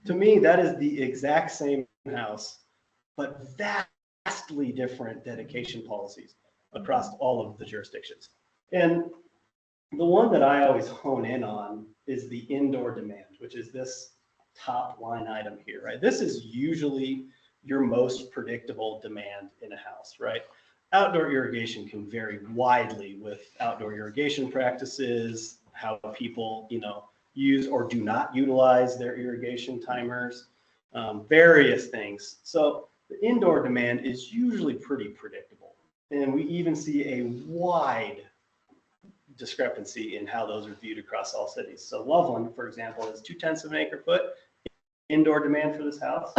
To me, that is the exact same house, but vastly different dedication policies across all of the jurisdictions. And the one that I always hone in on is the indoor demand, which is this top line item here, right? This is usually your most predictable demand in a house, right? Outdoor irrigation can vary widely with outdoor irrigation practices, how people, use or do not utilize their irrigation timers, various things. So the indoor demand is usually pretty predictable. And we even see a wide discrepancy in how those are viewed across all cities. So Loveland, for example, is 2/10 of an acre foot indoor demand for this house.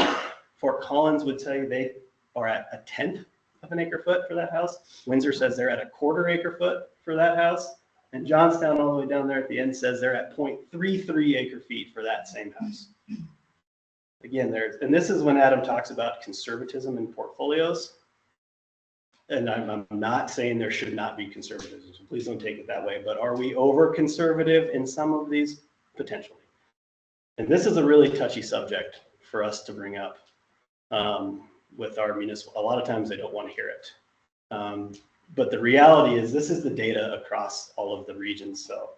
Fort Collins would tell you they are at 1/10 of an acre foot for that house. Windsor says they're at 1/4 acre foot for that house. And Johnstown, all the way down there at the end, says they're at 0.33 acre feet for that same house. Again, and this is when Adam talks about conservatism in portfolios. And I'm not saying there should not be conservatism, so please don't take it that way, but are we over conservative in some of these? Potentially. And this is a really touchy subject for us to bring up with our municipal. A lot of times they don't want to hear it. But the reality is this is the data across all of the regions. So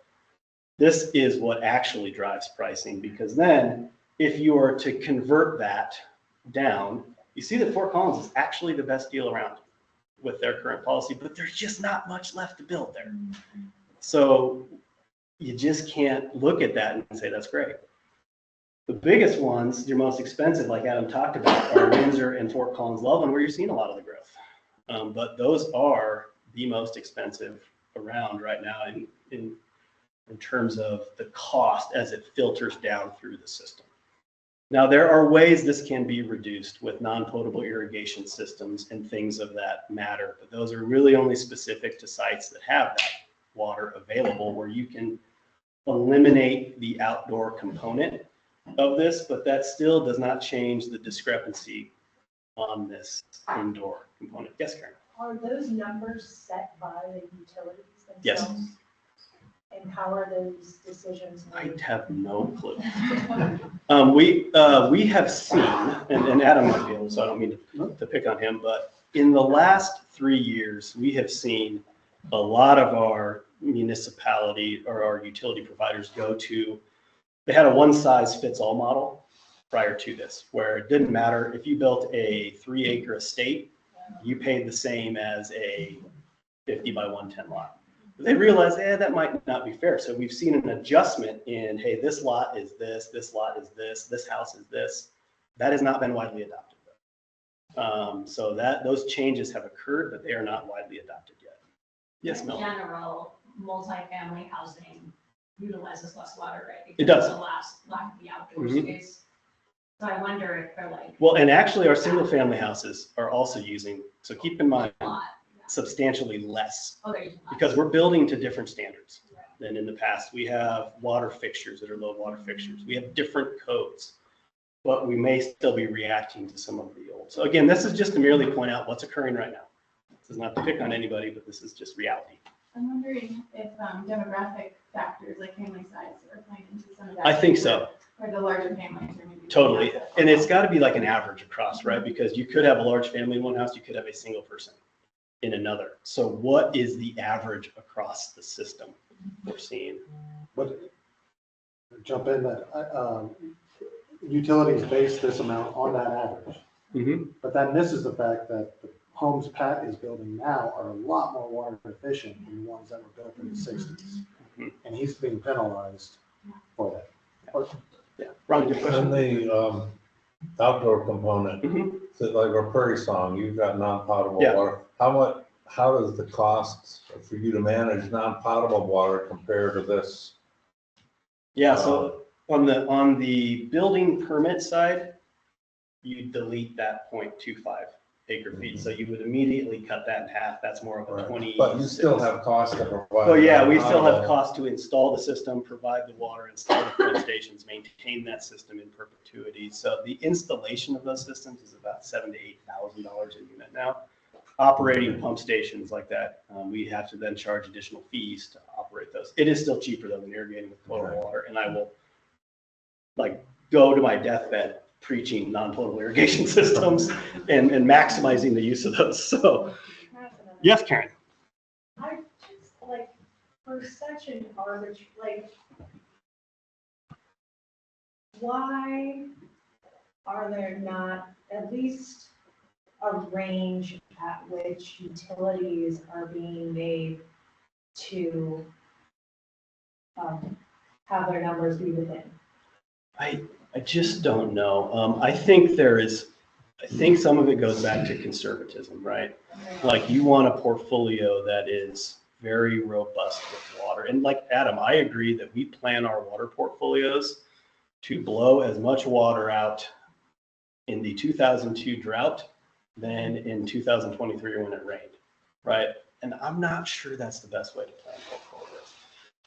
this is what actually drives pricing, because then if you are to convert that down, you see that Fort Collins is actually the best deal around with their current policy, but there's just not much left to build there. So you just can't look at that and say that's great. The biggest ones, your most expensive, like Adam talked about, are Windsor and Fort Collins, Loveland, where you're seeing a lot of the growth. But those are the most expensive around right now in terms of the cost as it filters down through the system. Now, there are ways this can be reduced with non-potable irrigation systems and things of that matter, but those are really only specific to sites that have that water available, where you can eliminate the outdoor component of this, but that still does not change the discrepancy on this indoor component. Yes, Karen? Are those numbers set by the utilities themselves? Yes. And how are those decisions I made? have no clue. We have seen, and Adam might be able, so I don't mean to pick on him, but in the last 3 years, we have seen a lot of our municipality or our utility providers go to, they had a one-size-fits-all model prior to this, where it didn't matter if you built a 3-acre estate, you paid the same as a 50 by 110 lot. They realized, that might not be fair. So we've seen an adjustment in, hey, this lot is this lot is this house is this. That has not been widely adopted. So those changes have occurred, but they are not widely adopted yet. Yes, In Mel? general, multifamily housing utilizes less water, right? It does. Because of the lack of the outdoor Mhm. space. So I wonder if they're like Well, and actually our single family houses are also using, so keep in mind, a lot. substantially less Oh, there you go. because we're building to different standards than in the past. We have water fixtures that are low water fixtures. We have different codes, but we may still be reacting to some of the old. So again, this is just to merely point out what's occurring right now. This is not to pick on anybody, but this is just reality. I'm wondering if demographic factors like family size are playing into some of that. I think so. Or the larger families or maybe. Totally. And it's got to be like an average across, right? Because you could have a large family in one house, you could have a single person in another. So what is the average across the system we're seeing? But jump in that utilities base this amount on that average. Mm-hmm. But that misses the fact that the homes Pat is building now are a lot more water efficient than the ones that were built in the 60s. And he's being penalized for that. Yeah. Ron, good question. And the outdoor component, Mhm. so like our Prairie Song, you've got non-potable Yeah. water. How does the cost for you to manage non-potable water compare to this? Yeah, so on the building permit side, you delete that 0.25 acre feet. So you would immediately cut that in half. That's more of a 20. But you still have costs to provide. Oh, yeah, we still have non-potable. costs to install the system, provide the water, install the pump stations, maintain that system in perpetuity. So the installation of those systems is about $7,000 to $8,000 a unit now. Operating pump stations like that, we have to then charge additional fees to operate those. It is still cheaper though than irrigating with potable water, and I will like go to my deathbed preaching non-potable irrigation systems and maximizing the use of those. So, yes, Karen. I just like, for such an arbitrary, like, why are there not at least a range at which utilities are being made to have their numbers be within? I just don't know. I think some of it goes back to conservatism, right? Like you want a portfolio that is very robust with water. And like Adam, I agree that we plan our water portfolios to blow as much water out in the 2002 drought than in 2023 when it rained, right? And I'm not sure that's the best way to plan portfolios.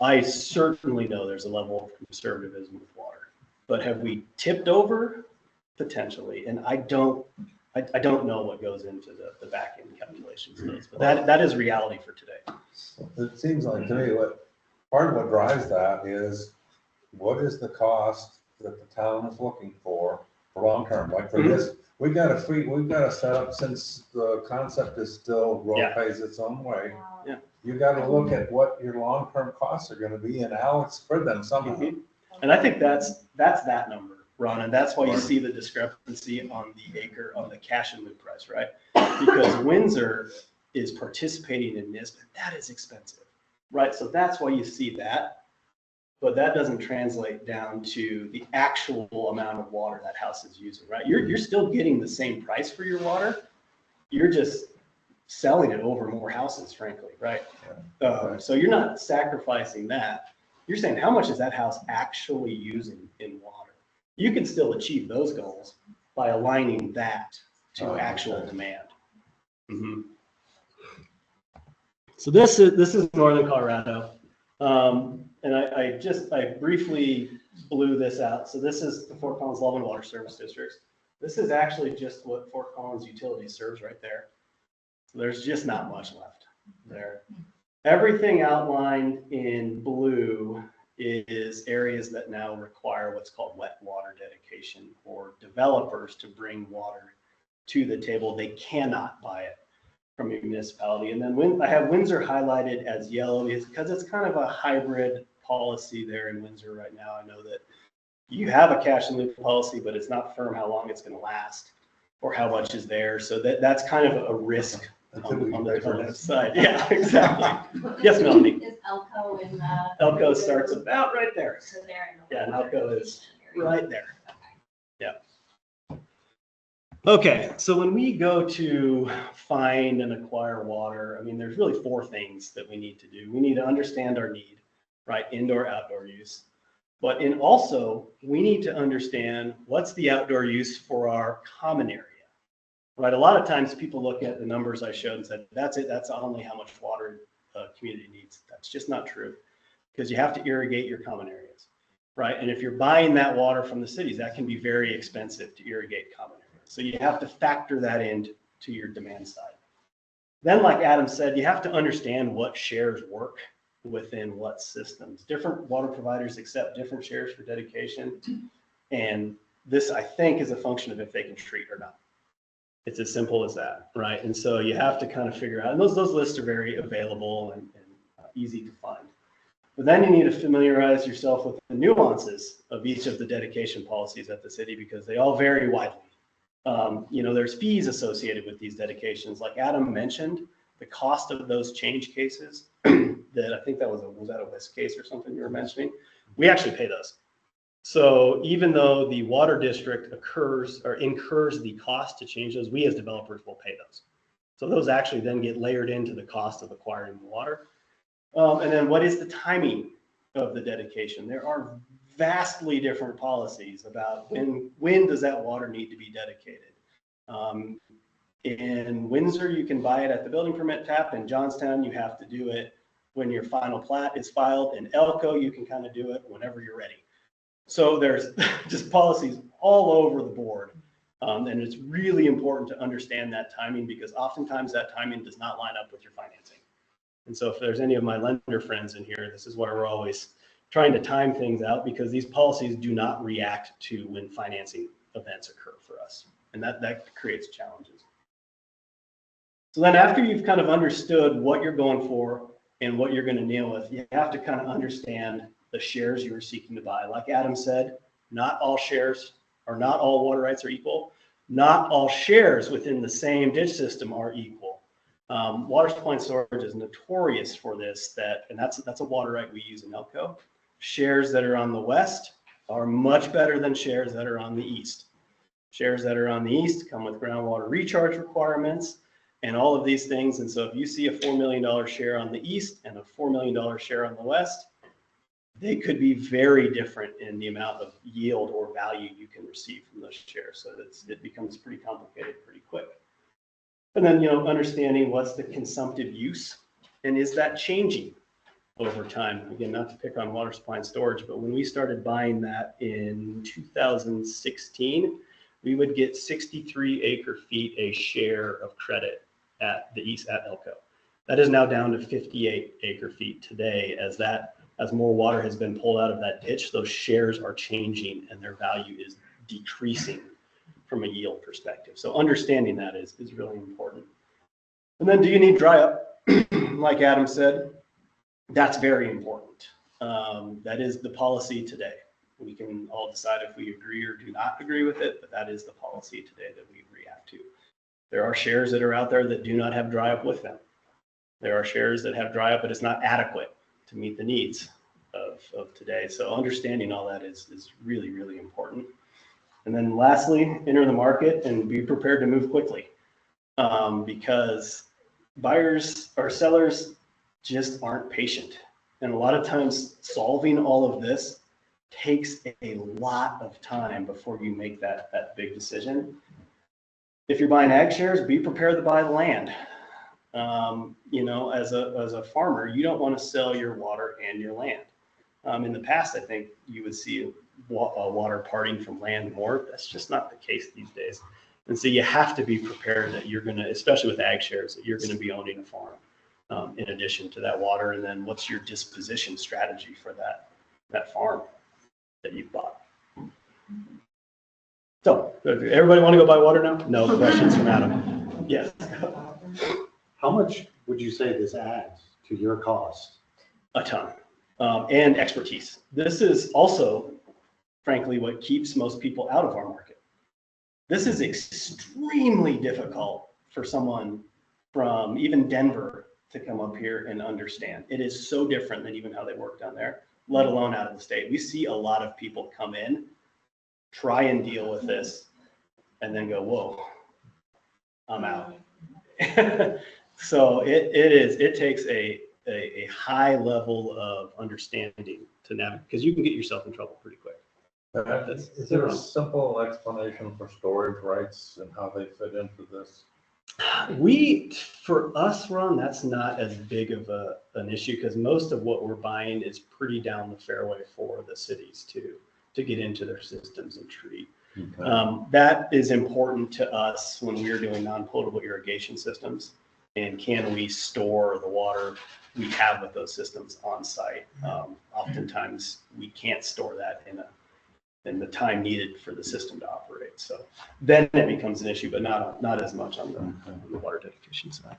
I certainly know there's a level of conservatism with water. But have we tipped over? Potentially. And I don't know what goes into the back end calculations of those, but that is reality for today. It seems like to me part of what drives that is what is the cost that the town is looking for long term? Like for this, we've got to set up, since the concept is still road pays its own way. Yeah. You got to look at what your long term costs are going to be and how it's spread them somehow. Mm-hmm. And I think that's that number, Ron, and that's why you see the discrepancy on the acre, on the cash and loop price, right? Because Windsor is participating in this, but that is expensive, right? So that's why you see that, but that doesn't translate down to the actual amount of water that house is using, right? You're still getting the same price for your water. You're just selling it over more houses, frankly, right? So you're not sacrificing that. You're saying, how much is that house actually using in water? You can still achieve those goals by aligning that to actual demand. Mm-hmm. So this is northern Colorado. And I briefly blew this out. So this is the Fort Collins Loveland Water Service Districts. This is actually just what Fort Collins Utilities serves right there. So there's just not much left there. Everything outlined in blue is areas that now require what's called wet water dedication for developers to bring water to the table. They cannot buy it from a municipality. And then when I have Windsor highlighted as yellow, is because it's kind of a hybrid policy there in Windsor right now. I know that you have a cash and loop policy, but it's not firm how long it's going to last or how much is there. So that's kind of a risk on the development side. Yeah, exactly. Yes, Melanie. Is Elko in the? Elko starts about right there. So they're in the. Yeah, and Elko is right there. Yeah. Okay, so when we go to find and acquire water, I mean, there's really four things that we need to do. We need to understand our need, right? Indoor, outdoor use. But also, we need to understand what's the outdoor use for our common area. right? A lot of times people look at the numbers I showed and said, that's it, that's only how much water a community needs. That's just not true, because you have to irrigate your common areas, right? And if you're buying that water from the cities, that can be very expensive to irrigate common areas. So you have to factor that into your demand side. Then, like Adam said, you have to understand what shares work within what systems. Different water providers accept different shares for dedication. And this, I think, is a function of if they can treat or not. It's as simple as that, right? And so you have to kind of figure out, and those lists are very available and easy to find. But then you need to familiarize yourself with the nuances of each of the dedication policies at the city, because they all vary widely. There's fees associated with these dedications. Like Adam mentioned, the cost of those change cases that I think that was that a West case or something you were mentioning? We actually pay those. So even though the water district incurs the cost to change those, we as developers will pay those. So those actually then get layered into the cost of acquiring the water. And then what is the timing of the dedication? There are vastly different policies about when does that water need to be dedicated. In Windsor, you can buy it at the building permit tap. In Johnstown, you have to do it when your final plat is filed. In Elko, you can kind of do it whenever you're ready. So there's just policies all over the board. And it's really important to understand that timing, because oftentimes that timing does not line up with your financing. And so if there's any of my lender friends in here, this is where we're always trying to time things out, because these policies do not react to when financing events occur for us. And that creates challenges. So then after you've kind of understood what you're going for and what you're going to deal with, you have to kind of understand the shares you're seeking to buy. Like Adam said, not all shares or not all water rights are equal. Not all shares within the same ditch system are equal. Water supply and storage is notorious for this, and that's a water right we use in Elko. Shares that are on the west are much better than shares that are on the east. Shares that are on the east come with groundwater recharge requirements and all of these things. And so if you see a $4 million share on the east and a $4 million share on the west, they could be very different in the amount of yield or value you can receive from those shares. So it becomes pretty complicated pretty quick. And then, understanding what's the consumptive use, and is that changing over time? Again, not to pick on water supply and storage, but when we started buying that in 2016, we would get 63 acre feet a share of credit at the east at Elko. That is now down to 58 acre feet today. As more water has been pulled out of that ditch, those shares are changing and their value is decreasing from a yield perspective. So understanding that is really important. And then, do you need dry up? Like Adam said, that's very important. That is the policy today. We can all decide if we agree or do not agree with it, but that is the policy today that we react to. There are shares that are out there that do not have dry up with them. There are shares that have dry up, but it's not adequate to meet the needs of today. So understanding all that is really, really important. And then lastly, enter the market and be prepared to move quickly, because buyers or sellers just aren't patient. And a lot of times solving all of this takes a lot of time before you make that big decision. If you're buying ag shares, be prepared to buy the land. As a farmer, you don't want to sell your water and your land. In the past, I think you would see water parting from land more. That's just not the case these days. And so you have to be prepared that you're going to, especially with ag shares, that you're going to be owning a farm in addition to that water. And then what's your disposition strategy for that farm that you've bought? So, everybody want to go buy water now? No questions from Adam. Yes. How much would you say this adds to your cost? A ton. And expertise. This is also, frankly, what keeps most people out of our market. This is extremely difficult for someone from even Denver to come up here and understand. It is so different than even how they work down there, let alone out of the state. We see a lot of people come in, try and deal with this, and then go, whoa, I'm out. So it takes a high level of understanding to navigate, because you can get yourself in trouble pretty quick. Is there a simple explanation for storage rights and how they fit into this? For us, Ron, that's not as big of an issue because most of what we're buying is pretty down the fairway for the cities to get into their systems and treat. Okay. That is important to us when we're doing non-potable irrigation systems. And can we store the water we have with those systems on site? Oftentimes we can't store that in the time needed for the system to operate. So then it becomes an issue, but not as much on the water dedication side.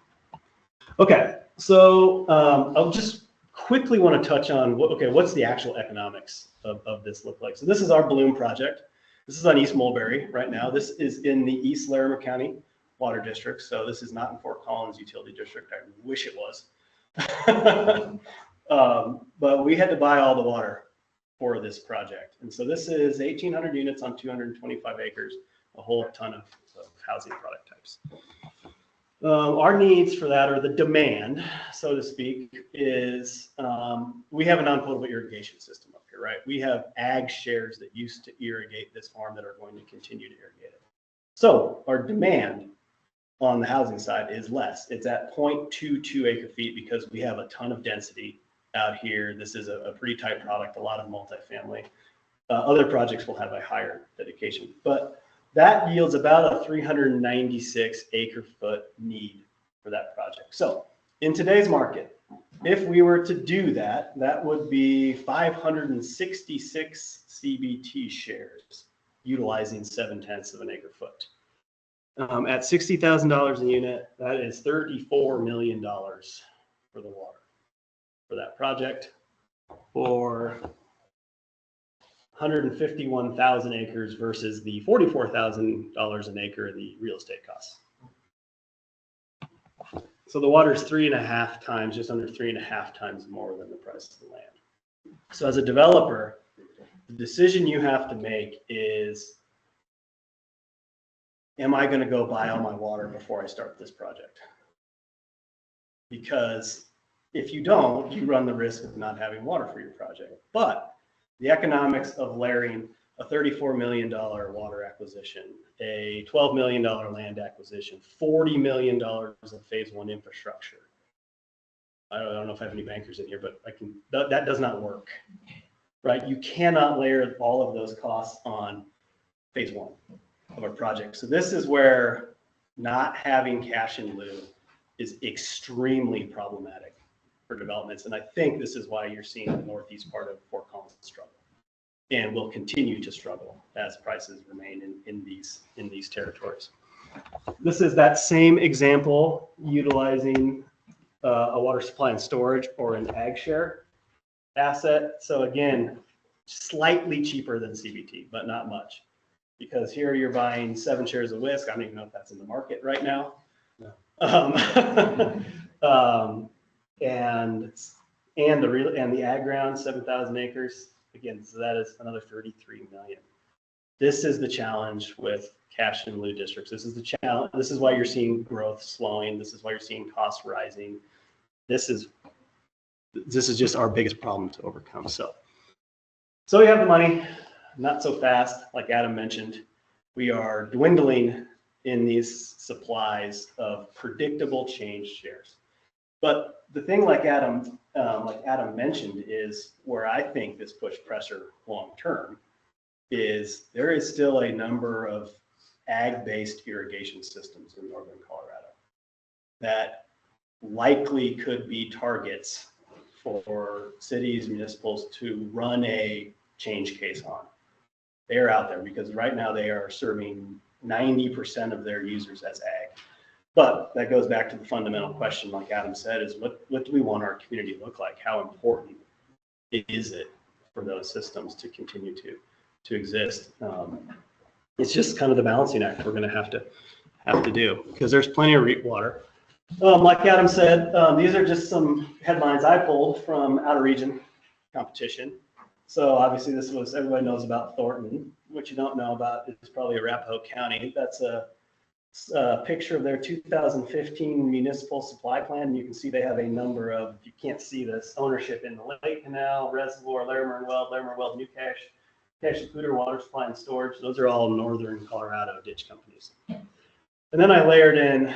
Okay, so I'll just quickly want to touch on what's the actual economics of this look like. So this is our Bloom project. This is on East Mulberry right now. This is in the East Larimer County Water District. So this is not in Fort Collins Utility District. I wish it was. But we had to buy all the water for this project. And so this is 1,800 units on 225 acres, a whole ton of housing product types. Our needs for that, or the demand, so to speak, is we have a non-potable irrigation system up here, right? We have ag shares that used to irrigate this farm that are going to continue to irrigate it. So our demand on the housing side is less. It's at 0.22 acre feet because we have a ton of density out here. This is a pretty tight product, a lot of multifamily. Other projects will have a higher dedication, but that yields about a 396 acre foot need for that project. So in today's market, if we were to do that, that would be 566 CBT shares utilizing 0.7 of an acre foot. At $60,000 a unit, that is $34 million for the water for that project for 151,000 acres versus the $44,000 an acre the real estate costs. So the water is 3.5 times, just under 3.5 times more than the price of the land. So as a developer, the decision you have to make is, am I going to go buy all my water before I start this project? Because if you don't, you run the risk of not having water for your project. But the economics of layering a $34 million water acquisition, a $12 million land acquisition, $40 million of phase one infrastructure. I don't know if I have any bankers in here, but that does not work, right? You cannot layer all of those costs on phase one of a project. So this is where not having cash in lieu is extremely problematic for developments. And I think this is why you're seeing the northeast part of Fort Collins struggle and will continue to struggle as prices remain in these territories. This is that same example utilizing a water supply and storage or an ag share asset. So again, slightly cheaper than CBT, but not much. Because here you're buying 7 shares of whisk. I don't even know if that's in the market right now. No. And the ag ground, 7,000 acres. Again, so that is another 33 million. This is the challenge with cash in lieu districts. This is the challenge. This is why you're seeing growth slowing. This is why you're seeing costs rising. This is just our biggest problem to overcome. So we have the money, not so fast, like Adam mentioned. We are dwindling in these supplies of predictable change shares. But the thing like Adam mentioned is where I think this push pressure long term is there is still a number of ag-based irrigation systems in northern Colorado that likely could be targets for cities, municipals to run a change case on. They're out there because right now they are serving 90% of their users as ag. But that goes back to the fundamental question, like Adam said, is what do we want our community to look like? How important is it for those systems to continue to exist? It's just kind of the balancing act we're going to have to do because there's plenty of water. Like Adam said, these are just some headlines I pulled from out of region competition. So obviously this was, everybody knows about Thornton. What you don't know about is probably Arapahoe County. That's a picture of their 2015 municipal supply plan. You can see they have a number of, if you can't see this, ownership in the Lake Canal, Reservoir, Larimer and Weld, New Cache, Cache Cooter Water Supply and Storage. Those are all northern Colorado ditch companies. And then I layered in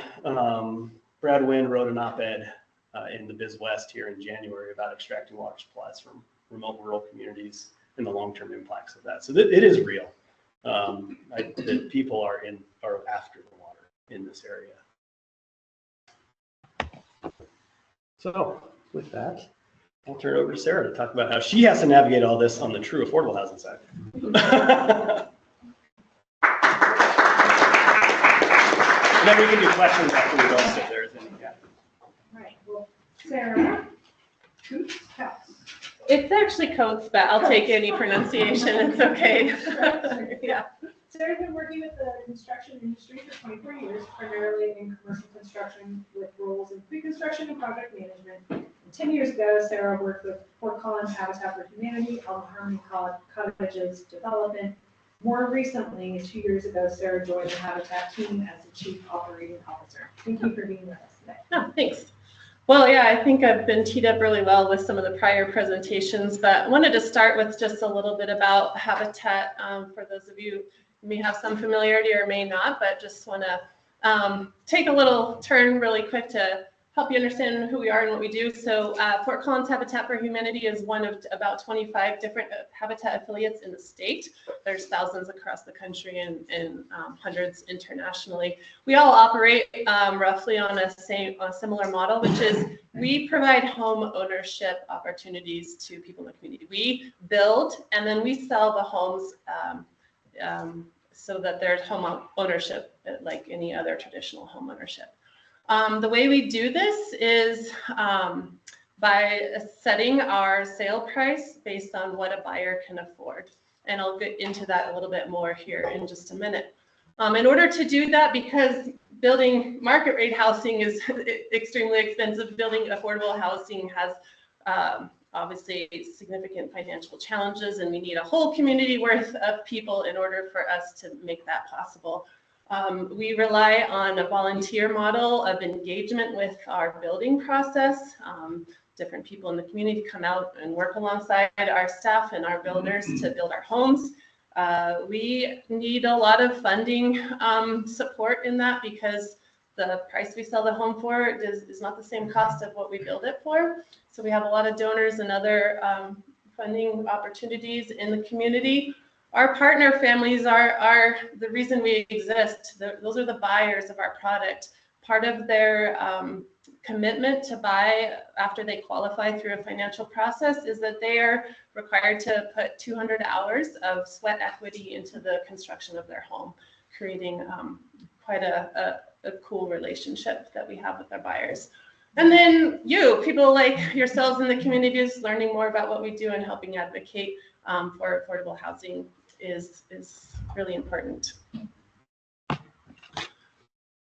Brad Wynn wrote an op-ed in the Biz West here in January about extracting water supplies from remote rural communities and the long-term impacts of that. So it is real. That people are after the water in this area. So with that, I'll turn it over to Sarah to talk about how she has to navigate all this on the true affordable housing side. And then we can do questions after we go, if there's any. Yeah. Right, well, Sarah, Coates House. It's actually Coates, but I'll take any pronunciation. It's okay. Yeah. Sarah's been working with the construction industry for 24 years, primarily in commercial construction with roles in pre-construction and project management. 10 years ago, Sarah worked with Fort Collins Habitat for Humanity on the Harmony Cottages development. More recently, 2 years ago, Sarah joined the Habitat team as the Chief Operating Officer. Thank you for being with us today. Oh, thanks. Well, yeah, I think I've been teed up really well with some of the prior presentations, but I wanted to start with just a little bit about Habitat. For those of you who may have some familiarity or may not, but just want to take a little turn really quick to help you understand who we are and what we do. So Fort Collins Habitat for Humanity is one of about 25 different Habitat affiliates in the state. There's thousands across the country and hundreds internationally. We all operate roughly on a similar model, which is we provide home ownership opportunities to people in the community. We build and then we sell the homes so that there's home ownership like any other traditional home ownership. The way we do this is by setting our sale price based on what a buyer can afford. And I'll get into that a little bit more here in just a minute. In order to do that, because building market rate housing is extremely expensive, building affordable housing has obviously significant financial challenges, and we need a whole community worth of people in order for us to make that possible. We rely on a volunteer model of engagement with our building process. Different people in the community come out and work alongside our staff and our builders to build our homes. We need a lot of funding support in that because the price we sell the home for is not the same cost of what we build it for. So we have a lot of donors and other funding opportunities in the community. Our partner families are the reason we exist. Those are the buyers of our product. Part of their commitment to buy after they qualify through a financial process is that they are required to put 200 hours of sweat equity into the construction of their home, creating quite a cool relationship that we have with our buyers. And then people like yourselves in the communities, learning more about what we do and helping advocate for affordable housing is really important.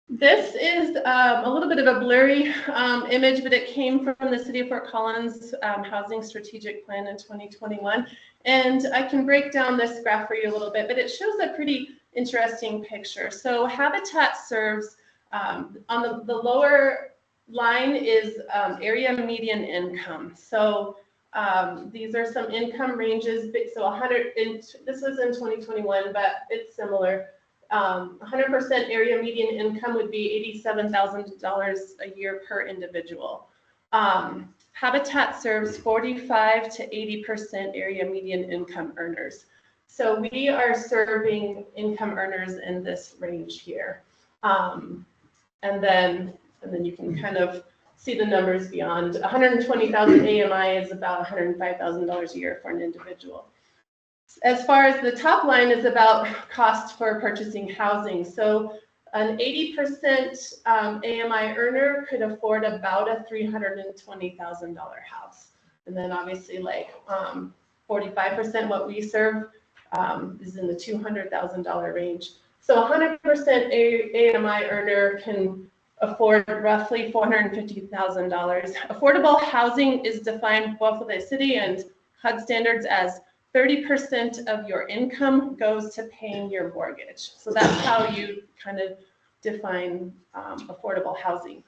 This is a little bit of a blurry image, but it came from the City of Fort Collins Housing Strategic Plan in 2021. And I can break down this graph for you a little bit, but it shows a pretty interesting picture. So Habitat serves, on the lower line is area median income. So these are some income ranges. So 100, this was in 2021, but it's similar. 100% area median income would be $87,000 a year per individual. Habitat serves 45 to 80% area median income earners. So we are serving income earners in this range here. And then you can kind of see the numbers beyond. 120,000 AMI is about $105,000 a year for an individual. As far as the top line is about cost for purchasing housing. So an 80% AMI earner could afford about a $320,000 house. And then obviously like 45% what we serve is in the $200,000 range. So 100% AMI earner can afford roughly $450,000. Affordable housing is defined both with the city and HUD standards as 30% of your income goes to paying your mortgage. So that's how you kind of define affordable housing.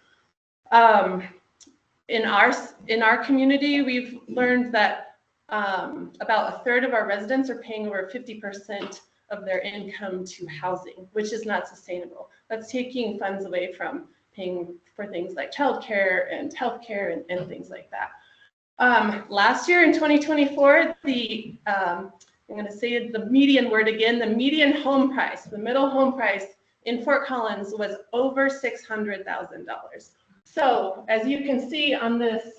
In our community, we've learned that about a third of our residents are paying over 50% of their income to housing, which is not sustainable. That's taking funds away from paying for things like childcare and healthcare and things like that. Last year in 2024, I'm going to say the median word again, the median home price, the middle home price in Fort Collins was over $600,000. So as you can see on this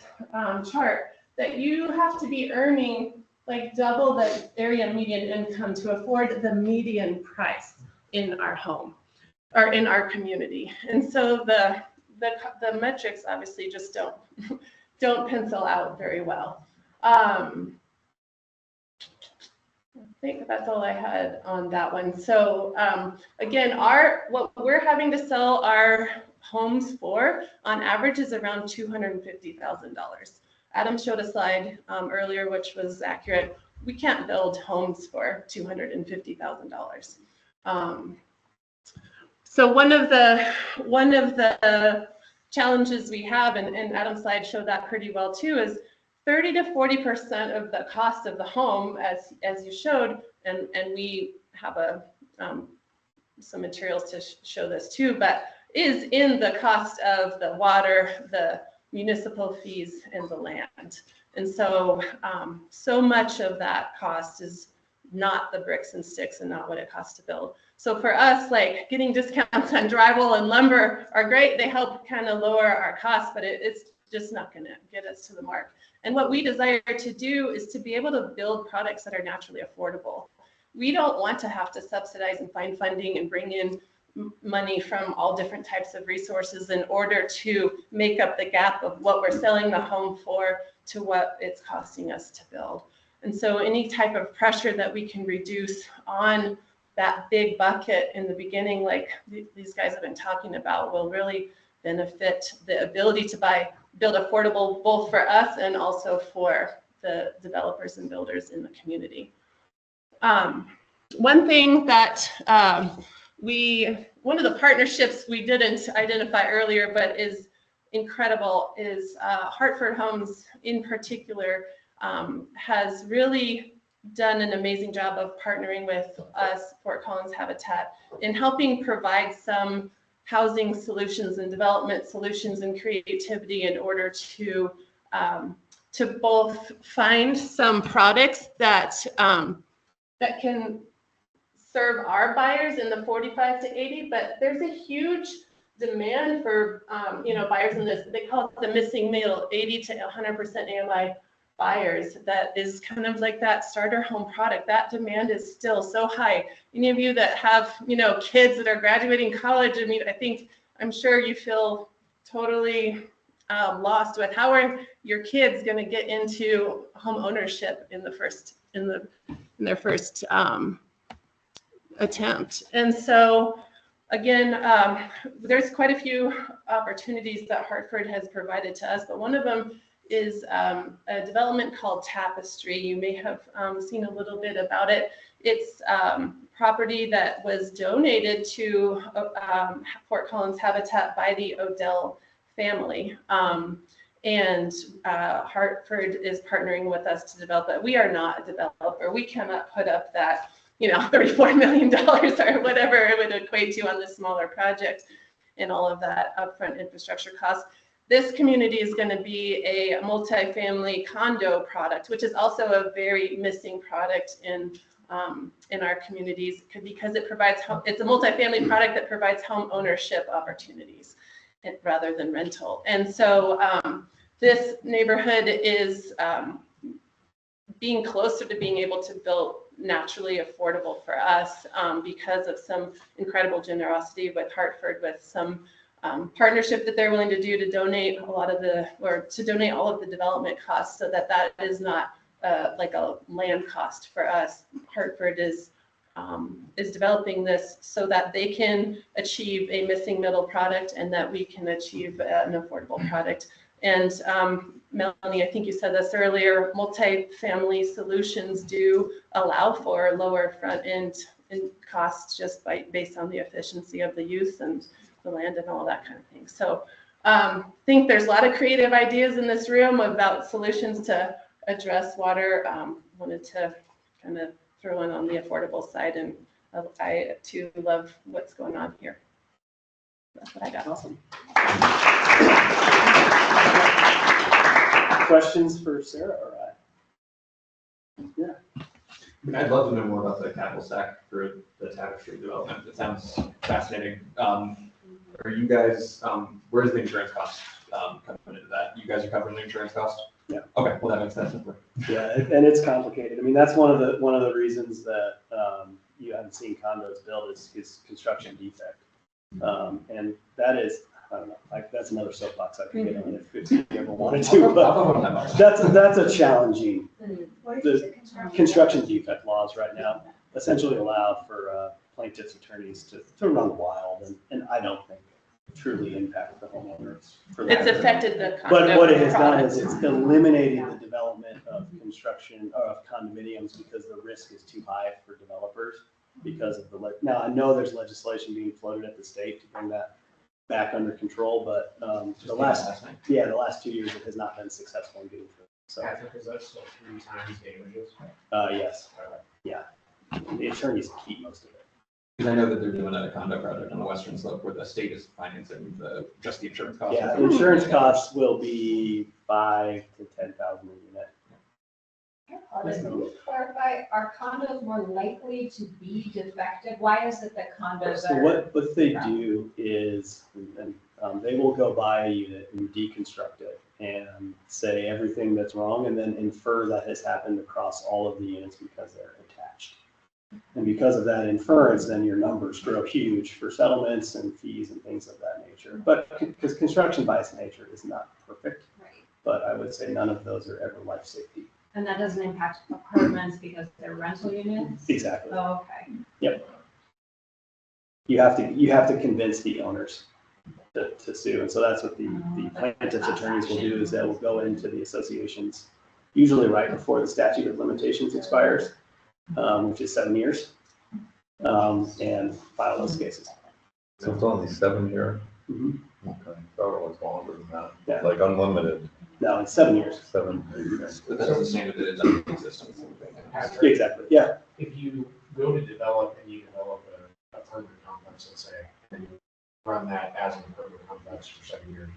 chart, that you have to be earning like double the area median income to afford the median price in our home or in our community. And so the metrics obviously just don't pencil out very well. I think that's all I had on that one. So again, what we're having to sell our homes for on average is around $250,000. Adam showed a slide earlier, which was accurate. We can't build homes for $250,000. So one of the challenges we have, and Adam's slide showed that pretty well too, is 30 to 40% of the cost of the home, as you showed, and we have some materials to show this too, but is in the cost of the water, the municipal fees, and the land. And so, so much of that cost is not the bricks and sticks and not what it costs to build. So for us, like getting discounts on drywall and lumber are great. They help kind of lower our costs, but it's just not going to get us to the mark. And what we desire to do is to be able to build products that are naturally affordable. We don't want to have to subsidize and find funding and bring in money from all different types of resources in order to make up the gap of what we're selling the home for to what it's costing us to build. And so any type of pressure that we can reduce on that big bucket in the beginning, like these guys have been talking about, will really benefit the ability to build affordable both for us and also for the developers and builders in the community. One thing that one of the partnerships we didn't identify earlier, but is incredible, is Hartford Homes in particular has really done an amazing job of partnering with us, Fort Collins Habitat, in helping provide some housing solutions and development solutions and creativity in order to both find some products that can serve our buyers in the 45 to 80, but there's a huge demand for buyers in this, they call it the missing middle, 80 to 100% AMI buyers. That is kind of like that starter home product. That demand is still so high. Any of you that have kids that are graduating college, I'm sure you feel totally lost with how are your kids going to get into home ownership in their first attempt. And so again, there's quite a few opportunities that Hartford has provided to us, but one of them is a development called Tapestry. You may have seen a little bit about it. It's property that was donated to Fort Collins Habitat by the Odell family. And Hartford is partnering with us to develop it. We are not a developer. We cannot put up that $34 million or whatever it would equate to on this smaller project and all of that upfront infrastructure costs. This community is going to be a multifamily condo product, which is also a very missing product in our communities because it's a multifamily product that provides home ownership opportunities rather than rental. And so this neighborhood is being closer to being able to build naturally affordable for us because of some incredible generosity with Hartford, with some partnership that they're willing to do to donate all of the development costs, so that is not like a land cost for us. Hartford is developing this so that they can achieve a missing middle product and that we can achieve an affordable product. And Melanie, I think you said this earlier, multi-family solutions do allow for lower front end costs just based on the efficiency of the use and the land and all that kind of thing. So I think there's a lot of creative ideas in this room about solutions to address water. Wanted to kind of throw in on the affordable side, and I too love what's going on here. That's what I got. Awesome. Questions for Sarah or I? Yeah. I mean, I'd love to know more about the capital stack for the Tapestry development. It sounds fascinating. Are you guys, where does the insurance cost come into that? You guys are covering the insurance cost? Yeah. Okay, well, that makes sense. Yeah, and it's complicated. I mean, that's one of the reasons that you haven't seen condos built is construction defect. And that is, I don't know, that's another soapbox I could get on if you ever wanted to, but that's a challenging, the construction defect laws right now essentially allow for plaintiffs' attorneys to run wild and I don't think truly impact the homeowners. It's affected the condo But what it has done product. is it's eliminated the development of construction of condominiums because the risk is too high for developers because of now I know there's legislation being floated at the state to bring that back under control, but the last 2 years it has not been successful in getting through. So Patrick, is that still 3 times damages? yes, yeah, the attorneys keep most of it. Because I know that they're doing a condo project on the western slope where the state is financing just the insurance costs. Yeah, insurance costs will be $5,000 to $10,000 a unit. Can you clarify, are condos more likely to be defective? Why is it that condos So are? what they do is, they will go buy a unit and deconstruct it and say everything that's wrong and then infer that has happened across all of the units because they're attached. And because of that inference, then your numbers grow huge for settlements and fees and things of that nature. But because construction by its nature is not perfect, Right. but I would say none of those are ever life safety. And that doesn't impact apartments because they're rental units? Exactly. Oh, okay. Yep. You have to convince the owners to sue. And so that's what the plaintiff's attorneys will do is they will go into the associations, usually right before the statute of limitations expires, which is 7 years, and file those cases. So it's only 7 years? Mhm. Okay, thought it was longer than that. Yeah. Like unlimited, No, it's 7 years. 7 years. But that's the standard that is under the existence. Patrick, Exactly, yeah. if you go to develop and you develop a apartment complex, let's say, and you run that as an apartment complex for 7 years,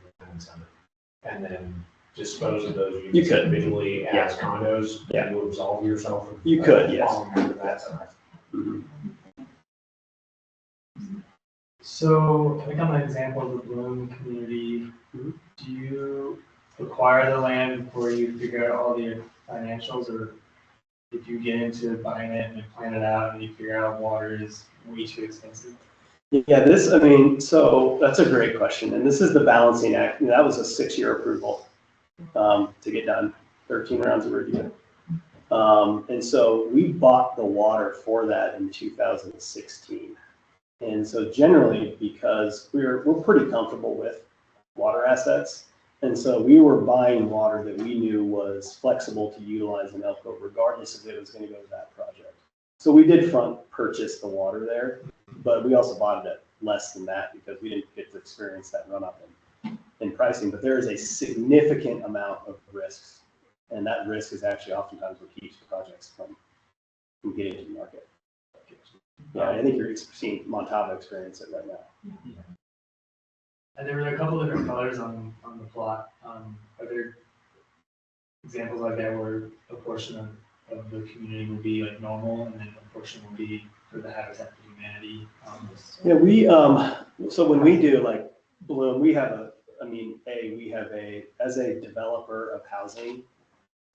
and then dispose of those You units could. individually as condos, Yeah. you absolve yourself of. You could, yes. falling under that. Mhm. So, to become an example of the Bloom community, do you acquire the land before you figure out all your financials, or did you get into buying it and plan it out and you figure out water is way too expensive? Yeah, so that's a great question. And this is the balancing act. And that was a 6-year approval to get done, 13 rounds of review. And so we bought the water for that in 2016. And so generally, because we're pretty comfortable with water assets, and so we were buying water that we knew was flexible to utilize in Elko, regardless if it was going to go to that project. So we did front purchase the water there, but we also bought it at less than that because we didn't get to experience that run up in pricing. But there is a significant amount of risks, and that risk is actually oftentimes what keeps the projects from getting to the market. Yeah, I think you're seeing Montava experience it right now. And there were a couple different colors on the plot. Are there examples like that where a portion of the community will be like normal and then a portion will be for the Habitat for Humanity? Yeah, we, so when we do like Bloom, we have as a developer of housing,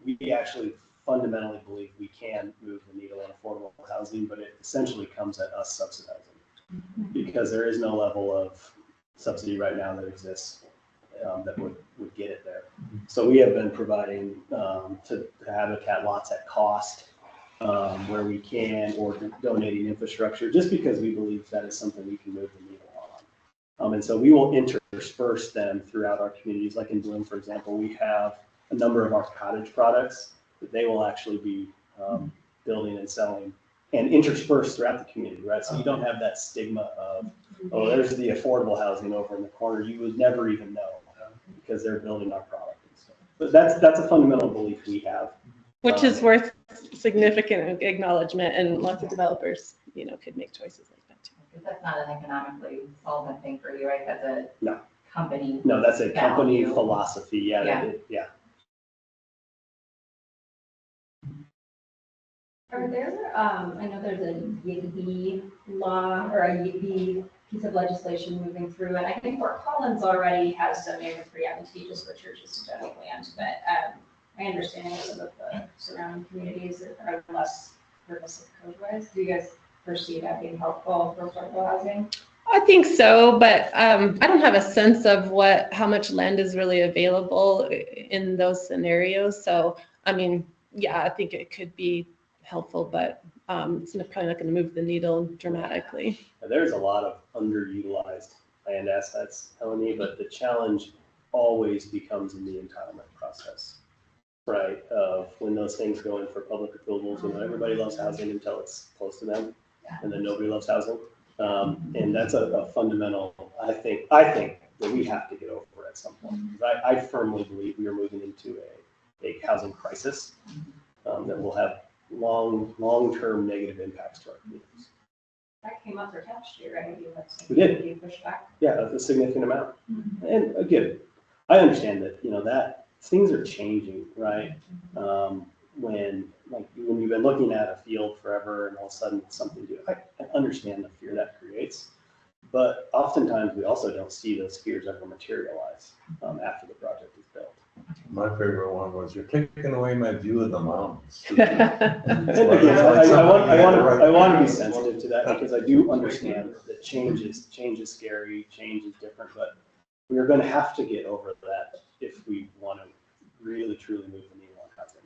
we actually fundamentally believe we can move the needle on affordable housing, but it essentially comes at us subsidizing because there is no level of subsidy right now that exists that would get it there. So we have been providing to Habitat lots at cost where we can, or donating infrastructure, just because we believe that is something we can move the needle on. And so we will intersperse them throughout our communities. Like in Bloom, for example, we have a number of our cottage products that they will actually be building and selling and interspersed throughout the community, right? So you don't have that stigma of, oh, there's the affordable housing over in the corner. You would never even know because they're building our product and stuff. But that's a fundamental belief we have Which is worth significant acknowledgement, and lots of developers, could make choices like that too. Because that's not an economically solvent thing for you, right? That's a No. company. No, that's a company value. philosophy. Yeah. Yeah. Yeah. Are there, I know there's a YIGBY law or a YIGBY piece of legislation moving through, and I think Fort Collins already has some free advantageous for churches to donate land, but my understanding is some of the surrounding communities are less permissive code-wise. Do you guys foresee that being helpful for affordable housing? I think so, but I don't have a sense of how much land is really available in those scenarios. So, I mean, yeah, I think it could be helpful, but it's probably not going to move the needle dramatically. There's a lot of underutilized land assets, Melanie, but the challenge always becomes in the entitlement process, right? Of when those things go in for public approvals, everybody loves housing until it's close to them, and then nobody loves housing. And that's a fundamental, I think that we have to get over at some point. I firmly believe we are moving into a housing crisis that will have long-term negative impacts to our communities. That came up for tax year, right? We did. You pushed back? Yeah, a significant amount. And again, I understand that, that things are changing, right? When you've been looking at a field forever and all of a sudden something new, I understand the fear that creates. But oftentimes we also don't see those fears ever materialize after the project is built. My favorite one was, you're taking away my view of the mountains. And again, I want to be sensitive to that because I do understand that change is scary, change is different, but we are going to have to get over that if we want to really truly move the needle on housing.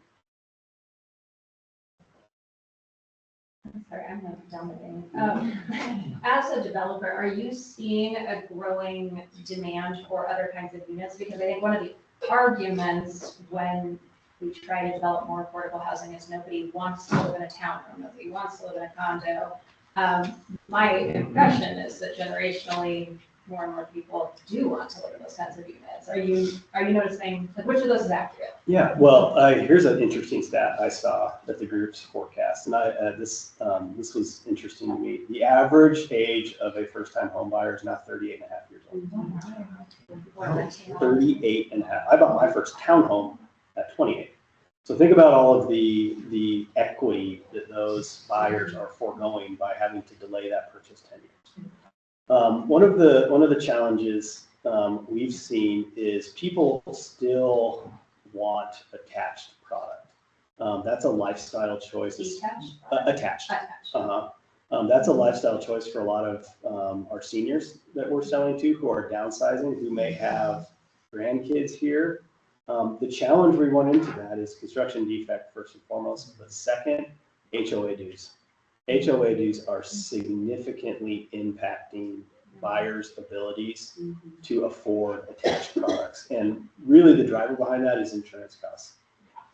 Sorry, I'm like dumb again. As a developer, are you seeing a growing demand for other kinds of units? Because I think one of the arguments when we try to develop more affordable housing is nobody wants to live in a townhome, nobody wants to live in a condo. My impression is that generationally, more and more people do want to live in those kinds of units. Are you noticing, which of those is accurate? Yeah, well, here's an interesting stat I saw that the group's forecast, and this was interesting to me. The average age of a first-time home buyer is now 38 and a half years old. 38 and a half. I bought my first townhome at 28. So think about all of the equity that those buyers are foregoing by having to delay that purchase 10 years. One of the challenges we've seen is people still want attached product. That's a lifestyle choice. Attached. That's a lifestyle choice for a lot of our seniors that we're selling to who are downsizing, who may have grandkids here. The challenge we run into that is construction defect first and foremost, but second, HOA dues. HOA dues are significantly impacting buyers' abilities to afford attached products. And really the driver behind that is insurance costs.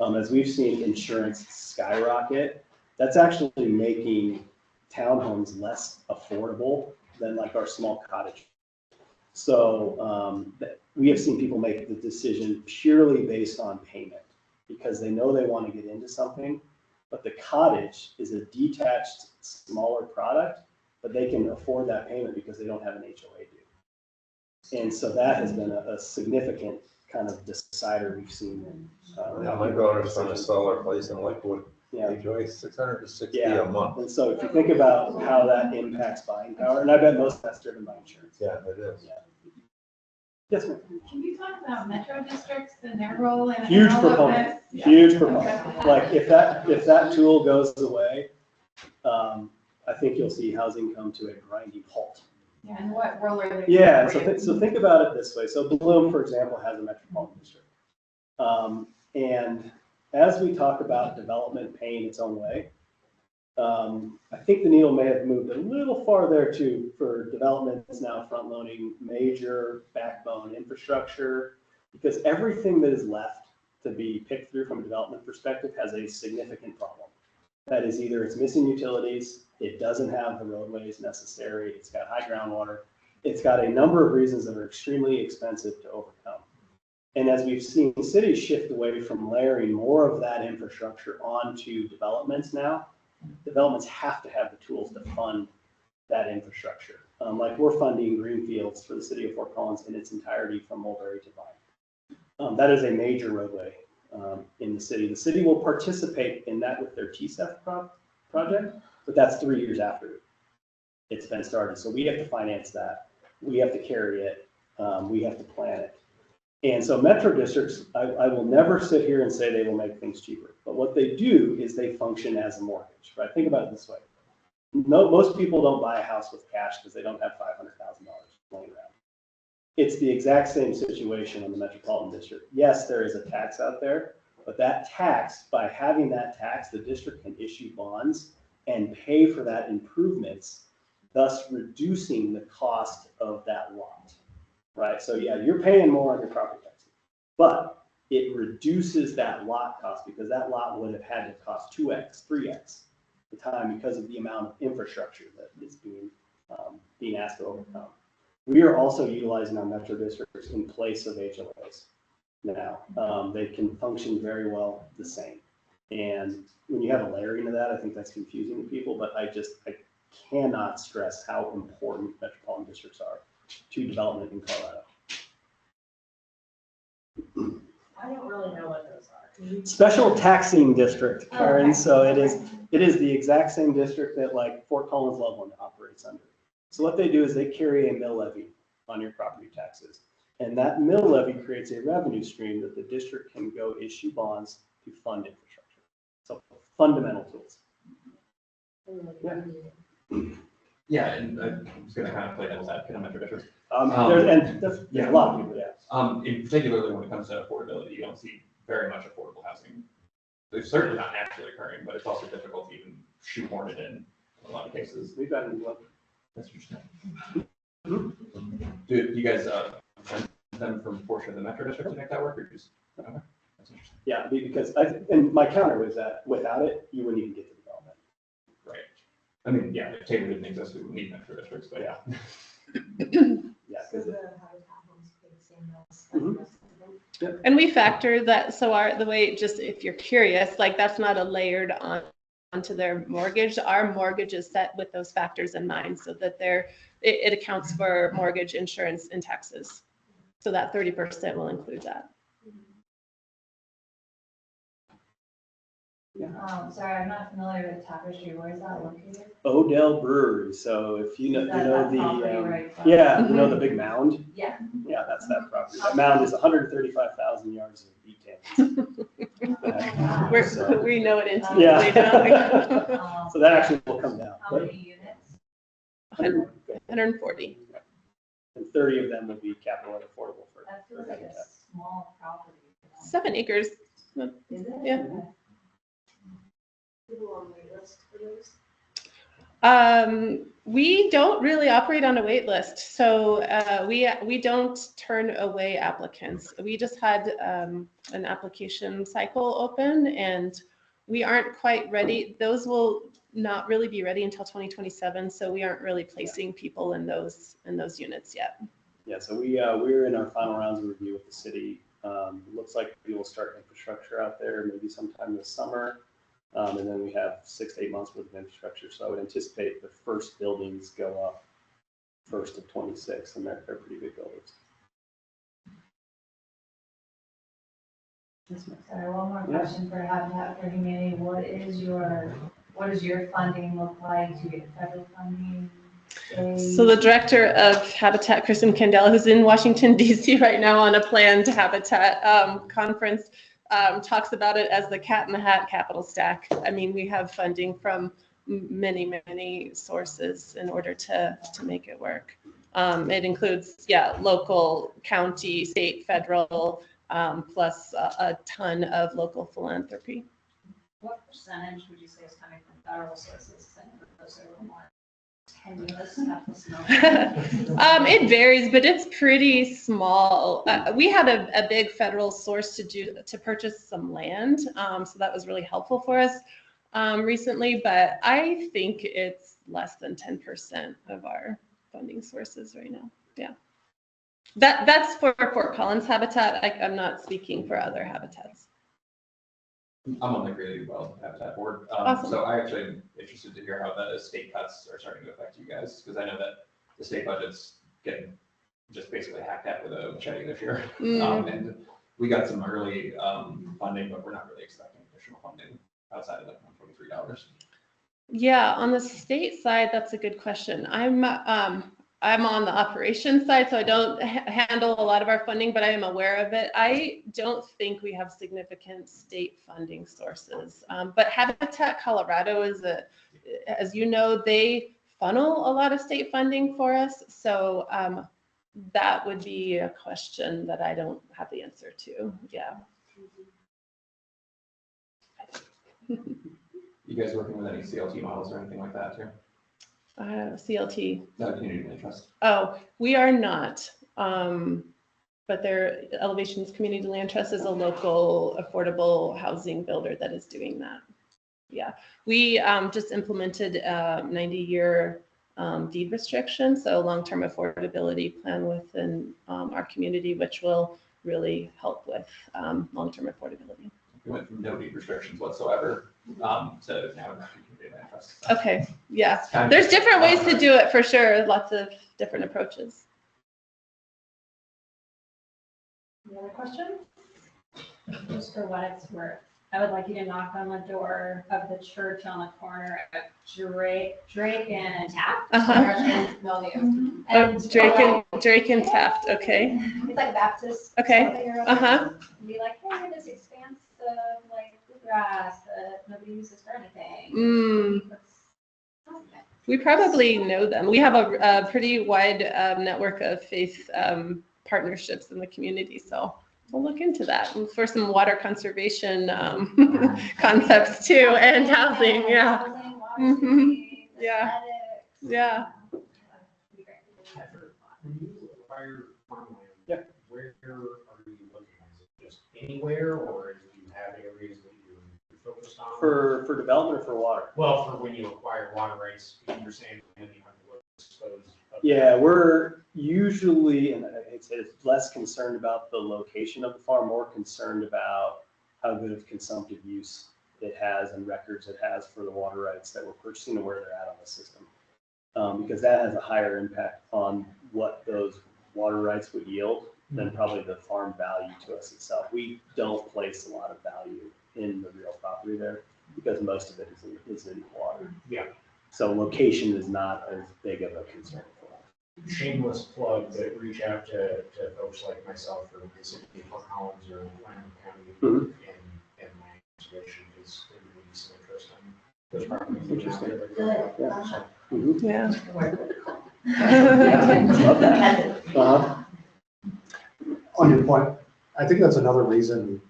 As we've seen insurance skyrocket, that's actually making townhomes less affordable than like our small cottage. So we have seen people make the decision purely based on payment because they know they want to get into something. But the cottage is a detached, smaller product, but they can afford that payment because they don't have an HOA due. And so that has been a significant kind of decider we've seen. My daughter's trying to sell her place in Lakewood. Yeah. HOA $660 a month. And so if you think about how that impacts buying power, and I bet most of that's driven by insurance. Yeah, it is. Yeah. Yes, ma'am. Can you talk about metro districts and their role in Huge all of proponent. this? Huge proponent. Like if that tool goes away, I think you'll see housing come to a grinding halt. Yeah, and what role are they? Yeah, so think about it this way. So Bloom, for example, has a metropolitan district. And as we talk about development paying its own way, I think the needle may have moved a little far there too for development that's now front loading major backbone infrastructure, because everything that is left to be picked through from a development perspective has a significant problem. That is either it's missing utilities, it doesn't have the roadways necessary, it's got high groundwater, it's got a number of reasons that are extremely expensive to overcome. And as we've seen cities shift away from layering more of that infrastructure onto developments now, developments have to have the tools to fund that infrastructure. Like we're funding greenfields for the city of Fort Collins in its entirety from Mulberry to Vine. That is a major roadway in the city. The city will participate in that with their TCEF project, but that's 3 years after it's been started. So we have to finance that. We have to carry it. We have to plan it. And so metro districts, I will never sit here and say they will make things cheaper. But what they do is they function as a mortgage, right? Think about it this way. No, most people don't buy a house with cash because they don't have $500,000 laying around. It's the exact same situation in the metropolitan district. Yes, there is a tax out there, but that tax, by having that tax, the district can issue bonds and pay for that improvements, thus reducing the cost of that lot, right? So yeah, you're paying more on your property taxes, but it reduces that lot cost because that lot would have had to cost 2x, 3x the time because of the amount of infrastructure that is being asked to overcome. We are also utilizing our metro districts in place of HOAs now. They can function very well the same. And when you have a layering of that, I think that's confusing to people, but I cannot stress how important metropolitan districts are to development in Colorado. I don't really know what those are. Special taxing district, Karen, Okay. so it is the exact same district that like Fort Collins Loveland operates under. So what they do is they carry a mill levy on your property taxes. And that mill levy creates a revenue stream that the district can go issue bonds to fund infrastructure. So fundamental tools. Yeah. Yeah, and I'm just gonna kind of play devil's advocate on metro districts. There's a lot of people, yeah. In particularly when it comes to affordability, you don't see very much affordable housing. It's certainly not naturally occurring, but it's also difficult to even shoehorn it in a lot of cases. We've got one. That's interesting. Do you guys send them from a portion of the metro district to make that work, or just? Okay, that's interesting. Yeah, because and my counter was that without it, you wouldn't even get to development. Right. I mean, yeah, if Taylor didn't exist, we would need metro districts, but yeah. Yeah, because And we factor that, so the way, just if you're curious, like that's not a layered onto their mortgage. Our mortgage is set with those factors in mind so that it accounts for mortgage, insurance, and taxes. So that 30% will include that. Sorry, I'm not familiar with Tapestry. Where is that located? Odell Brewery. So if you know, That the property right by- yeah, you know the big mound. Yeah. Yeah, that's that property. That mound is 135,000 yards of beat cannons. We know it Yeah. intimately, don't we? So that actually will come down. How many units? 140. And 30 of them will be capital and affordable for. That feels like a small property. 7 acres. Is it? Yeah. People on wait list for those? We don't really operate on a wait list, so we don't turn away applicants. We just had an application cycle open, and we aren't quite ready. Those will not really be ready until 2027, so we aren't really placing people in those units yet. Yeah, so we're in our final rounds of review with the city. Looks like we will start infrastructure out there maybe sometime this summer. And then we have 6 to 8 months worth of infrastructure. So I would anticipate the first buildings go up 1st of 26, and they're pretty big buildings. Sorry, one more question for Habitat for Humanity. What does your funding look like? Do you get federal funding? So the director of Habitat, Kristen Candela, who's in Washington, D.C. right now on a planned Habitat conference, talks about it as the cat in the hat capital stack. I mean, we have funding from many, many sources in order to make it work. It includes, local, county, state, federal, plus a ton of local philanthropy. What percentage would you say is coming from federal sources? Those are a little more tenuous, It varies, but it's pretty small. We had a big federal source to purchase some land, so that was really helpful for us recently. But I think it's less than 10% of our funding sources right now. Yeah. That's for Fort Collins habitat. I'm not speaking for other habitats. I'm on the Greeley Well Habitat Board. Awesome. So I actually am interested to hear how the state cuts are starting to affect you guys, because I know that the state budget's getting just basically hacked at with a machete this year. And we got some early funding, but we're not really expecting additional funding outside of the $123. Yeah, on the state side, that's a good question. I'm on the operations side, so I don't handle a lot of our funding, but I am aware of it. I don't think we have significant state funding sources. But Habitat Colorado is as you know, they funnel a lot of state funding for us. So that would be a question that I don't have the answer to. Yeah. You guys working with any CLT models or anything like that too? CLT. No, community land trust. Oh, we are not. But their Elevations Community Land Trust is a local affordable housing builder that is doing that. Yeah, we just implemented a 90-year deed restriction, so long-term affordability plan within our community, which will really help with long-term affordability. We went from no deed restrictions whatsoever to now community land trust. Okay, yeah. There's different ways to do it for sure. Lots of different approaches. Any other questions? Just for what it's worth, I would like you to knock on the door of the church on the corner of Drake and Taft. Drake and Taft. Okay. It's like Baptist. Okay. Be like, hey, this expanse of like bluegrass that nobody uses for anything. We probably know them. We have a pretty wide network of faith partnerships in the community, so we'll look into that and for some water conservation concepts too, and housing. Yeah. Yeah. Yeah. When you acquire farmland, where are you looking? Is it just anywhere, or do you have areas that you're focused on? For development or for water? Well, for when you acquire water rights, you're saying you have to dispose of. Yeah, we're usually, and I'd say it's less concerned about the location of the farm, more concerned about how good of consumptive use it has and records it has for the water rights that we're purchasing and where they're at on the system. Because that has a higher impact on what those water rights would yield than probably the farm value to us itself. We don't place a lot of value in the real property there because most of it is in water. Yeah. So location is not as big of a concern for us. Shameless plug, but reach out to folks like myself or the Fort Collins or Lamar County and my conservation, because there may be some interest in those properties. Yeah. Love that. On your point, I think that's another reason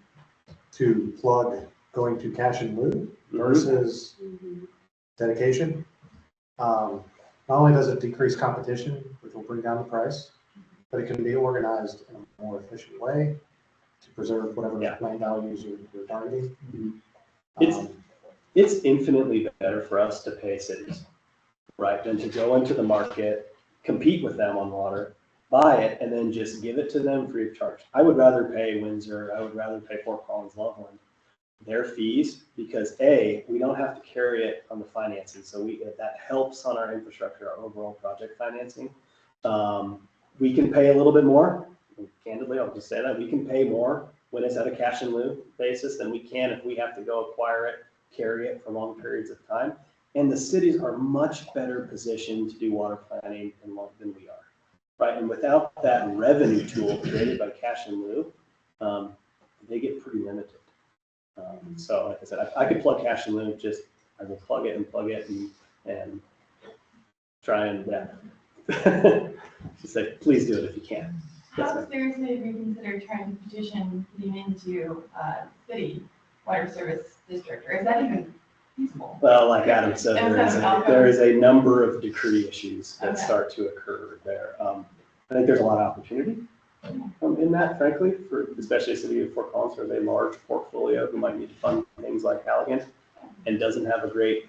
to plug going to cash and lieu versus dedication. Not only does it decrease competition, which will bring down the price, but it can be organized in a more efficient way to preserve whatever land values you're targeting. It's infinitely better for us to pay cities, right, than to go into the market, compete with them on water, buy it, and then just give it to them free of charge. I would rather pay Windsor, I would rather pay Fort Collins, Loveland, their fees, because we don't have to carry it on the financing. So that helps on our infrastructure, our overall project financing. We can pay a little bit more. Candidly, I'll just say that we can pay more when it's at a cash and lieu basis than we can if we have to go acquire it, carry it for long periods of time. And the cities are much better positioned to do water planning than we are, right? And without that revenue tool created by cash and lieu, they get pretty limited. So like I said, I could plug cash and lieu, I will plug it and try and just say, please do it if you can. How seriously have you considered trying to petition getting into city water service district, or is that even feasible? Well, like Adam said, there is a number of decree issues that start to occur there. I think there's a lot of opportunity in that, frankly, for especially a city of Fort Collins, who has a large portfolio who might need to fund things like Halligan and doesn't have a great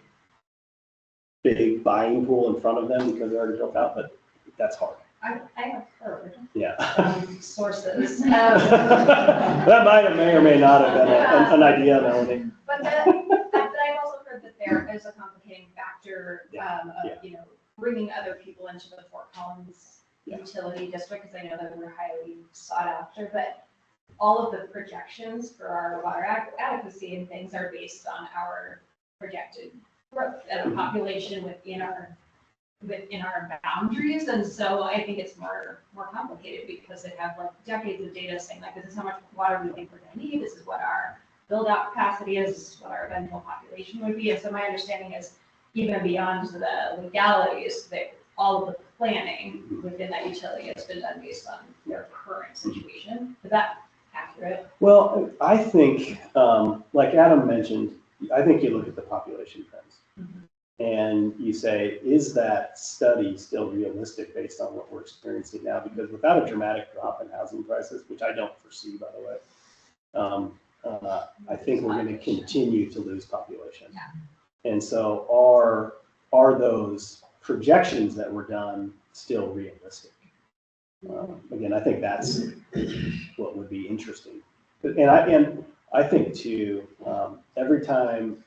big buying pool in front of them because they're already built out, but that's hard. I have heard Yeah. from sources. That may or may not have been an idea, Melanie. But I've also heard that there is a complicating factor Yeah. of, you know, bringing other people into the Fort Collins Yeah. utility district, because I know that we're highly sought after, but all of the projections for our water adequacy and things are based on our projected growth and population within our boundaries. And so I think it's more complicated because they have like decades of data saying like, this is how much water we think we're gonna need, this is what our build out capacity is, this is what our eventual population would be. And so my understanding is even beyond the legalities, that all of the planning within that utility has been done based on their current situation. Is that accurate? Well, I think, like Adam mentioned, I think you look at the population trends. And you say, is that study still realistic based on what we're experiencing now? Because without a dramatic drop in housing prices, which I don't foresee, by the way, I think we're going to continue to lose population. Yeah. And so are those projections that were done still realistic? Again, I think that's what would be interesting. And I think too, every time,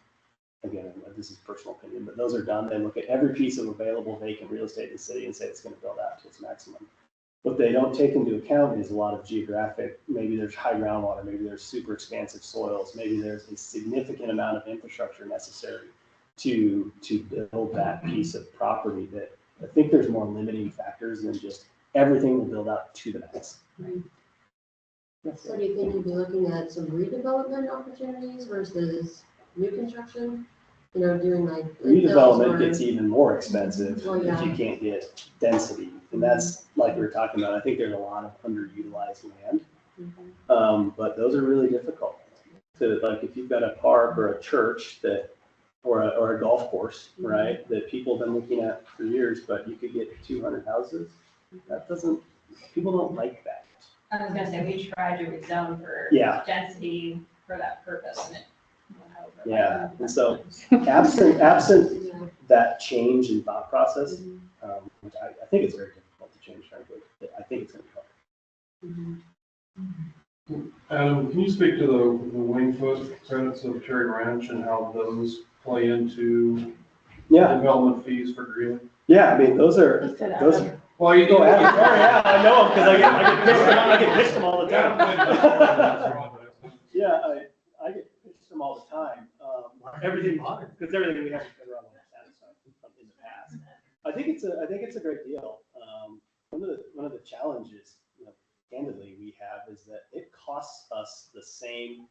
again, this is personal opinion, but those are done, they look at every piece of available vacant real estate in the city and say it's going to build out to its maximum. What they don't take into account is a lot of geographic, maybe there's high groundwater, maybe there's super expansive soils, maybe there's a significant amount of infrastructure necessary to build that piece of property. That I think there's more limiting factors than just everything will build out to the max. Right. So do you think you'd be looking at some redevelopment opportunities versus new construction? You know, doing like. Redevelopment gets even more expensive yeah. if you can't get density. And that's like we were talking about, I think there's a lot of underutilized land. But those are really difficult to, like, if you've got a park or a church that, or a golf course, right, that people have been looking at for years, but you could get 200 houses. That doesn't, people don't like that. I was gonna say, we tried to rezone for density for that purpose, and it went over. Yeah, and so absent that change in thought process, which I think it's very difficult to change, frankly. I think it's going to be hard. Adam, can you speak to the Wingfoot credits of Cherry Ranch and how those play into development fees for Greeley? Yeah, I mean, those. Well, you go Adam. Oh yeah, I know them because I get pitched them all the time. Yeah, I get pitched them all the time. Everything because everything we have is federal satisfied in the past. I think it's a great deal. One of the challenges, you know, candidly, we have is that it costs us the same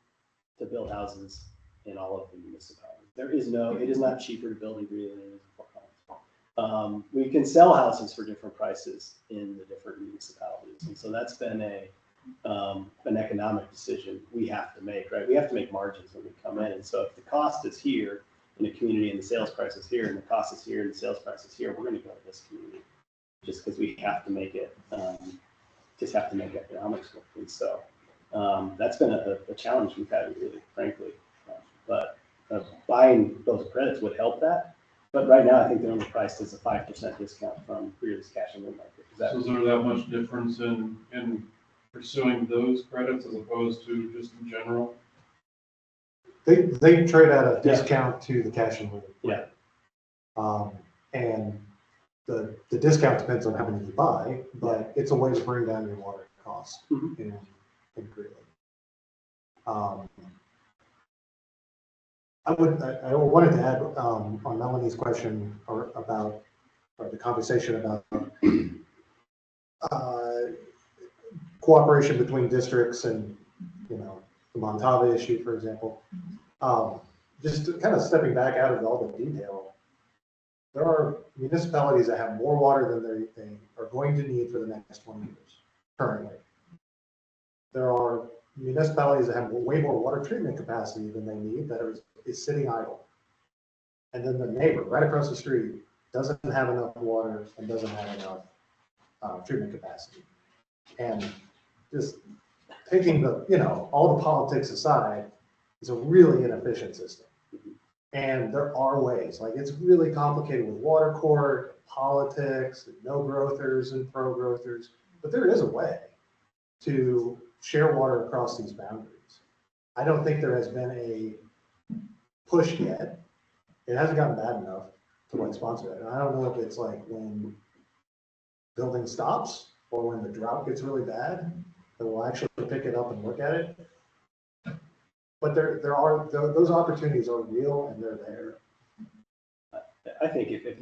to build houses in all of the municipalities. It is not cheaper to build in Greeley than it is in Fort Collins. We can sell houses for different prices in the different municipalities, and so that's been an economic decision we have to make, right? We have to make margins when we come in, and so if the cost is here in a community and the sales price is here, and the cost is here and the sales price is here, we're going to go to this community just because we have to make it, just have to make economics work. And so that's been a challenge we've had, really, frankly. But buying those credits would help that. But right now, I think they're only priced as a 5% discount from Greeley's cash and loan market. So is there that much difference in pursuing those credits as opposed to just in general? They trade at a discount to the cash and loan. Yeah. And the discount depends on how many you buy, but it's a way to bring down your water costs in Greeley. I wanted to add on Melanie's question or the conversation about cooperation between districts and, you know, the Montava issue, for example. Just kind of stepping back out of all the detail, there are municipalities that have more water than they are going to need for the next 20 years currently. There are municipalities that have way more water treatment capacity than they need that is sitting idle. And then the neighbor right across the street doesn't have enough water and doesn't have enough treatment capacity. And just taking all the politics aside, it's a really inefficient system. And there are ways, like it's really complicated with water court, politics, no growthers and pro growthers, but there is a way to share water across these boundaries. I don't think there has been a push yet. It hasn't gotten bad enough to like sponsor it. And I don't know if it's like when building stops or when the drought gets really bad, that we'll actually pick it up and look at it. But those opportunities are real and they're there. I think if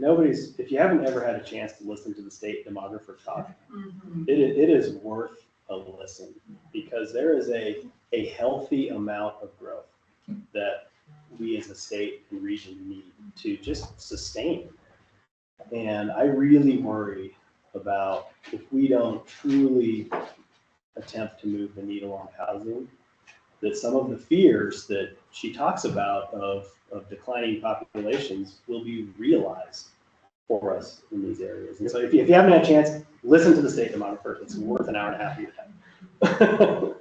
you haven't ever had a chance to listen to the state demographer talk, it is worth a listen, because there is a healthy amount of growth that we as a state and region need to just sustain. And I really worry about if we don't truly attempt to move the needle on housing, that some of the fears that she talks about of declining populations will be realized for us in these areas. And so if you haven't had a chance, listen to the state demographer. It's worth an hour and a half of your time.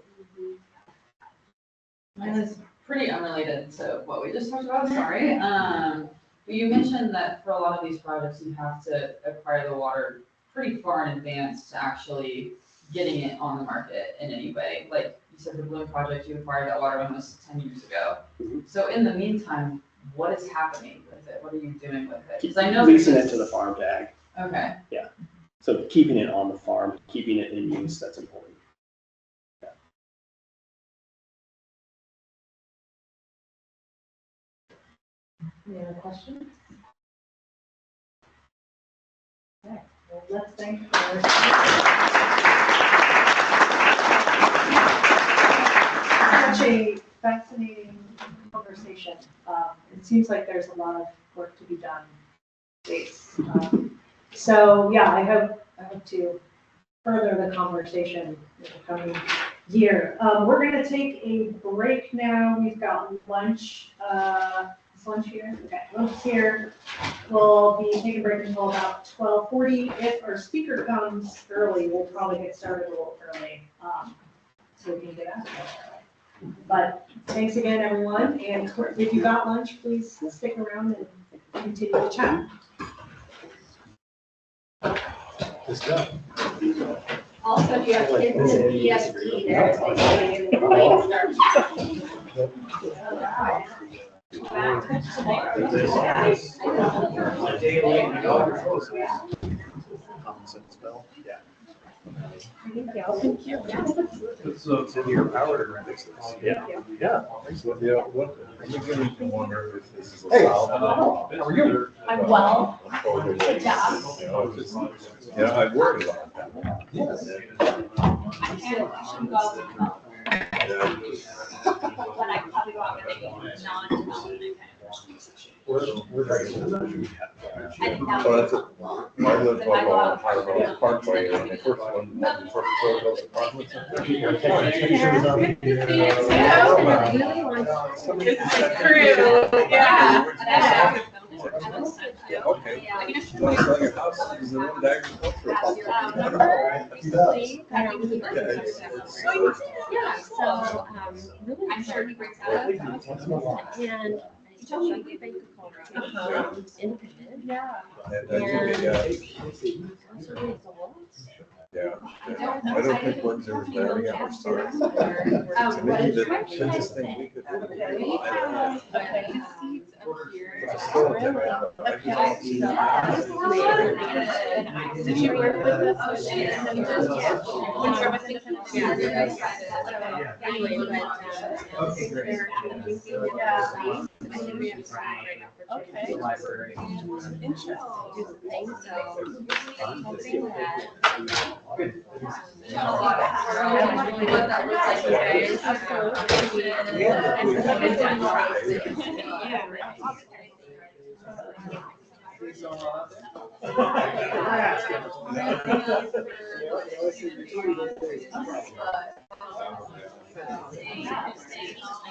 Mine is pretty unrelated to what we just talked about, sorry. But you mentioned that for a lot of these projects, you have to acquire the water pretty far in advance to actually getting it on the market in any way. Like you said, the Bloom project, you acquired that water almost 10 years ago. So in the meantime, what is happening with it? What are you doing with it? Because I know leasing it to the farm to ag. Okay. Yeah. So keeping it on the farm, keeping it in use, that's important. Yeah. Any other questions? Okay, well, let's thank our. Such a fascinating conversation. It seems like there's a lot of work to be done. So yeah, I hope to further the conversation in the coming year. We're going to take a break now. We've got lunch. Is lunch here? Okay, lunch here. We'll be taking a break until about 12:40. If our speaker comes early, we'll probably get started a little early, so we can get out of there. But thanks again, everyone. And if you got lunch, please stick around and continue to chat. Also, if you have kids in PSP, there's a late Common sense spell. Yeah. Thank you. It's in your power to fix this. Yeah. Yeah. I'm beginning to wonder if this is a Hey, solvable how are you? I'm well. or if Good it's, job. I worry about that. When I probably go out with a non-development So that's it. I live on Harbor Parkway, and the first one, showed those apartments. Okay. Want to sell your house? Is there one agricultural? Yeah, so, really, I'm sure he breaks out. And he told me they could call it independent. Yeah. Yeah, I don't think one's ever there yet, we're starting. To me, the biggest thing we could do. Did you work with this? Oh, shit. Okay, great. Okay. Library. Interesting.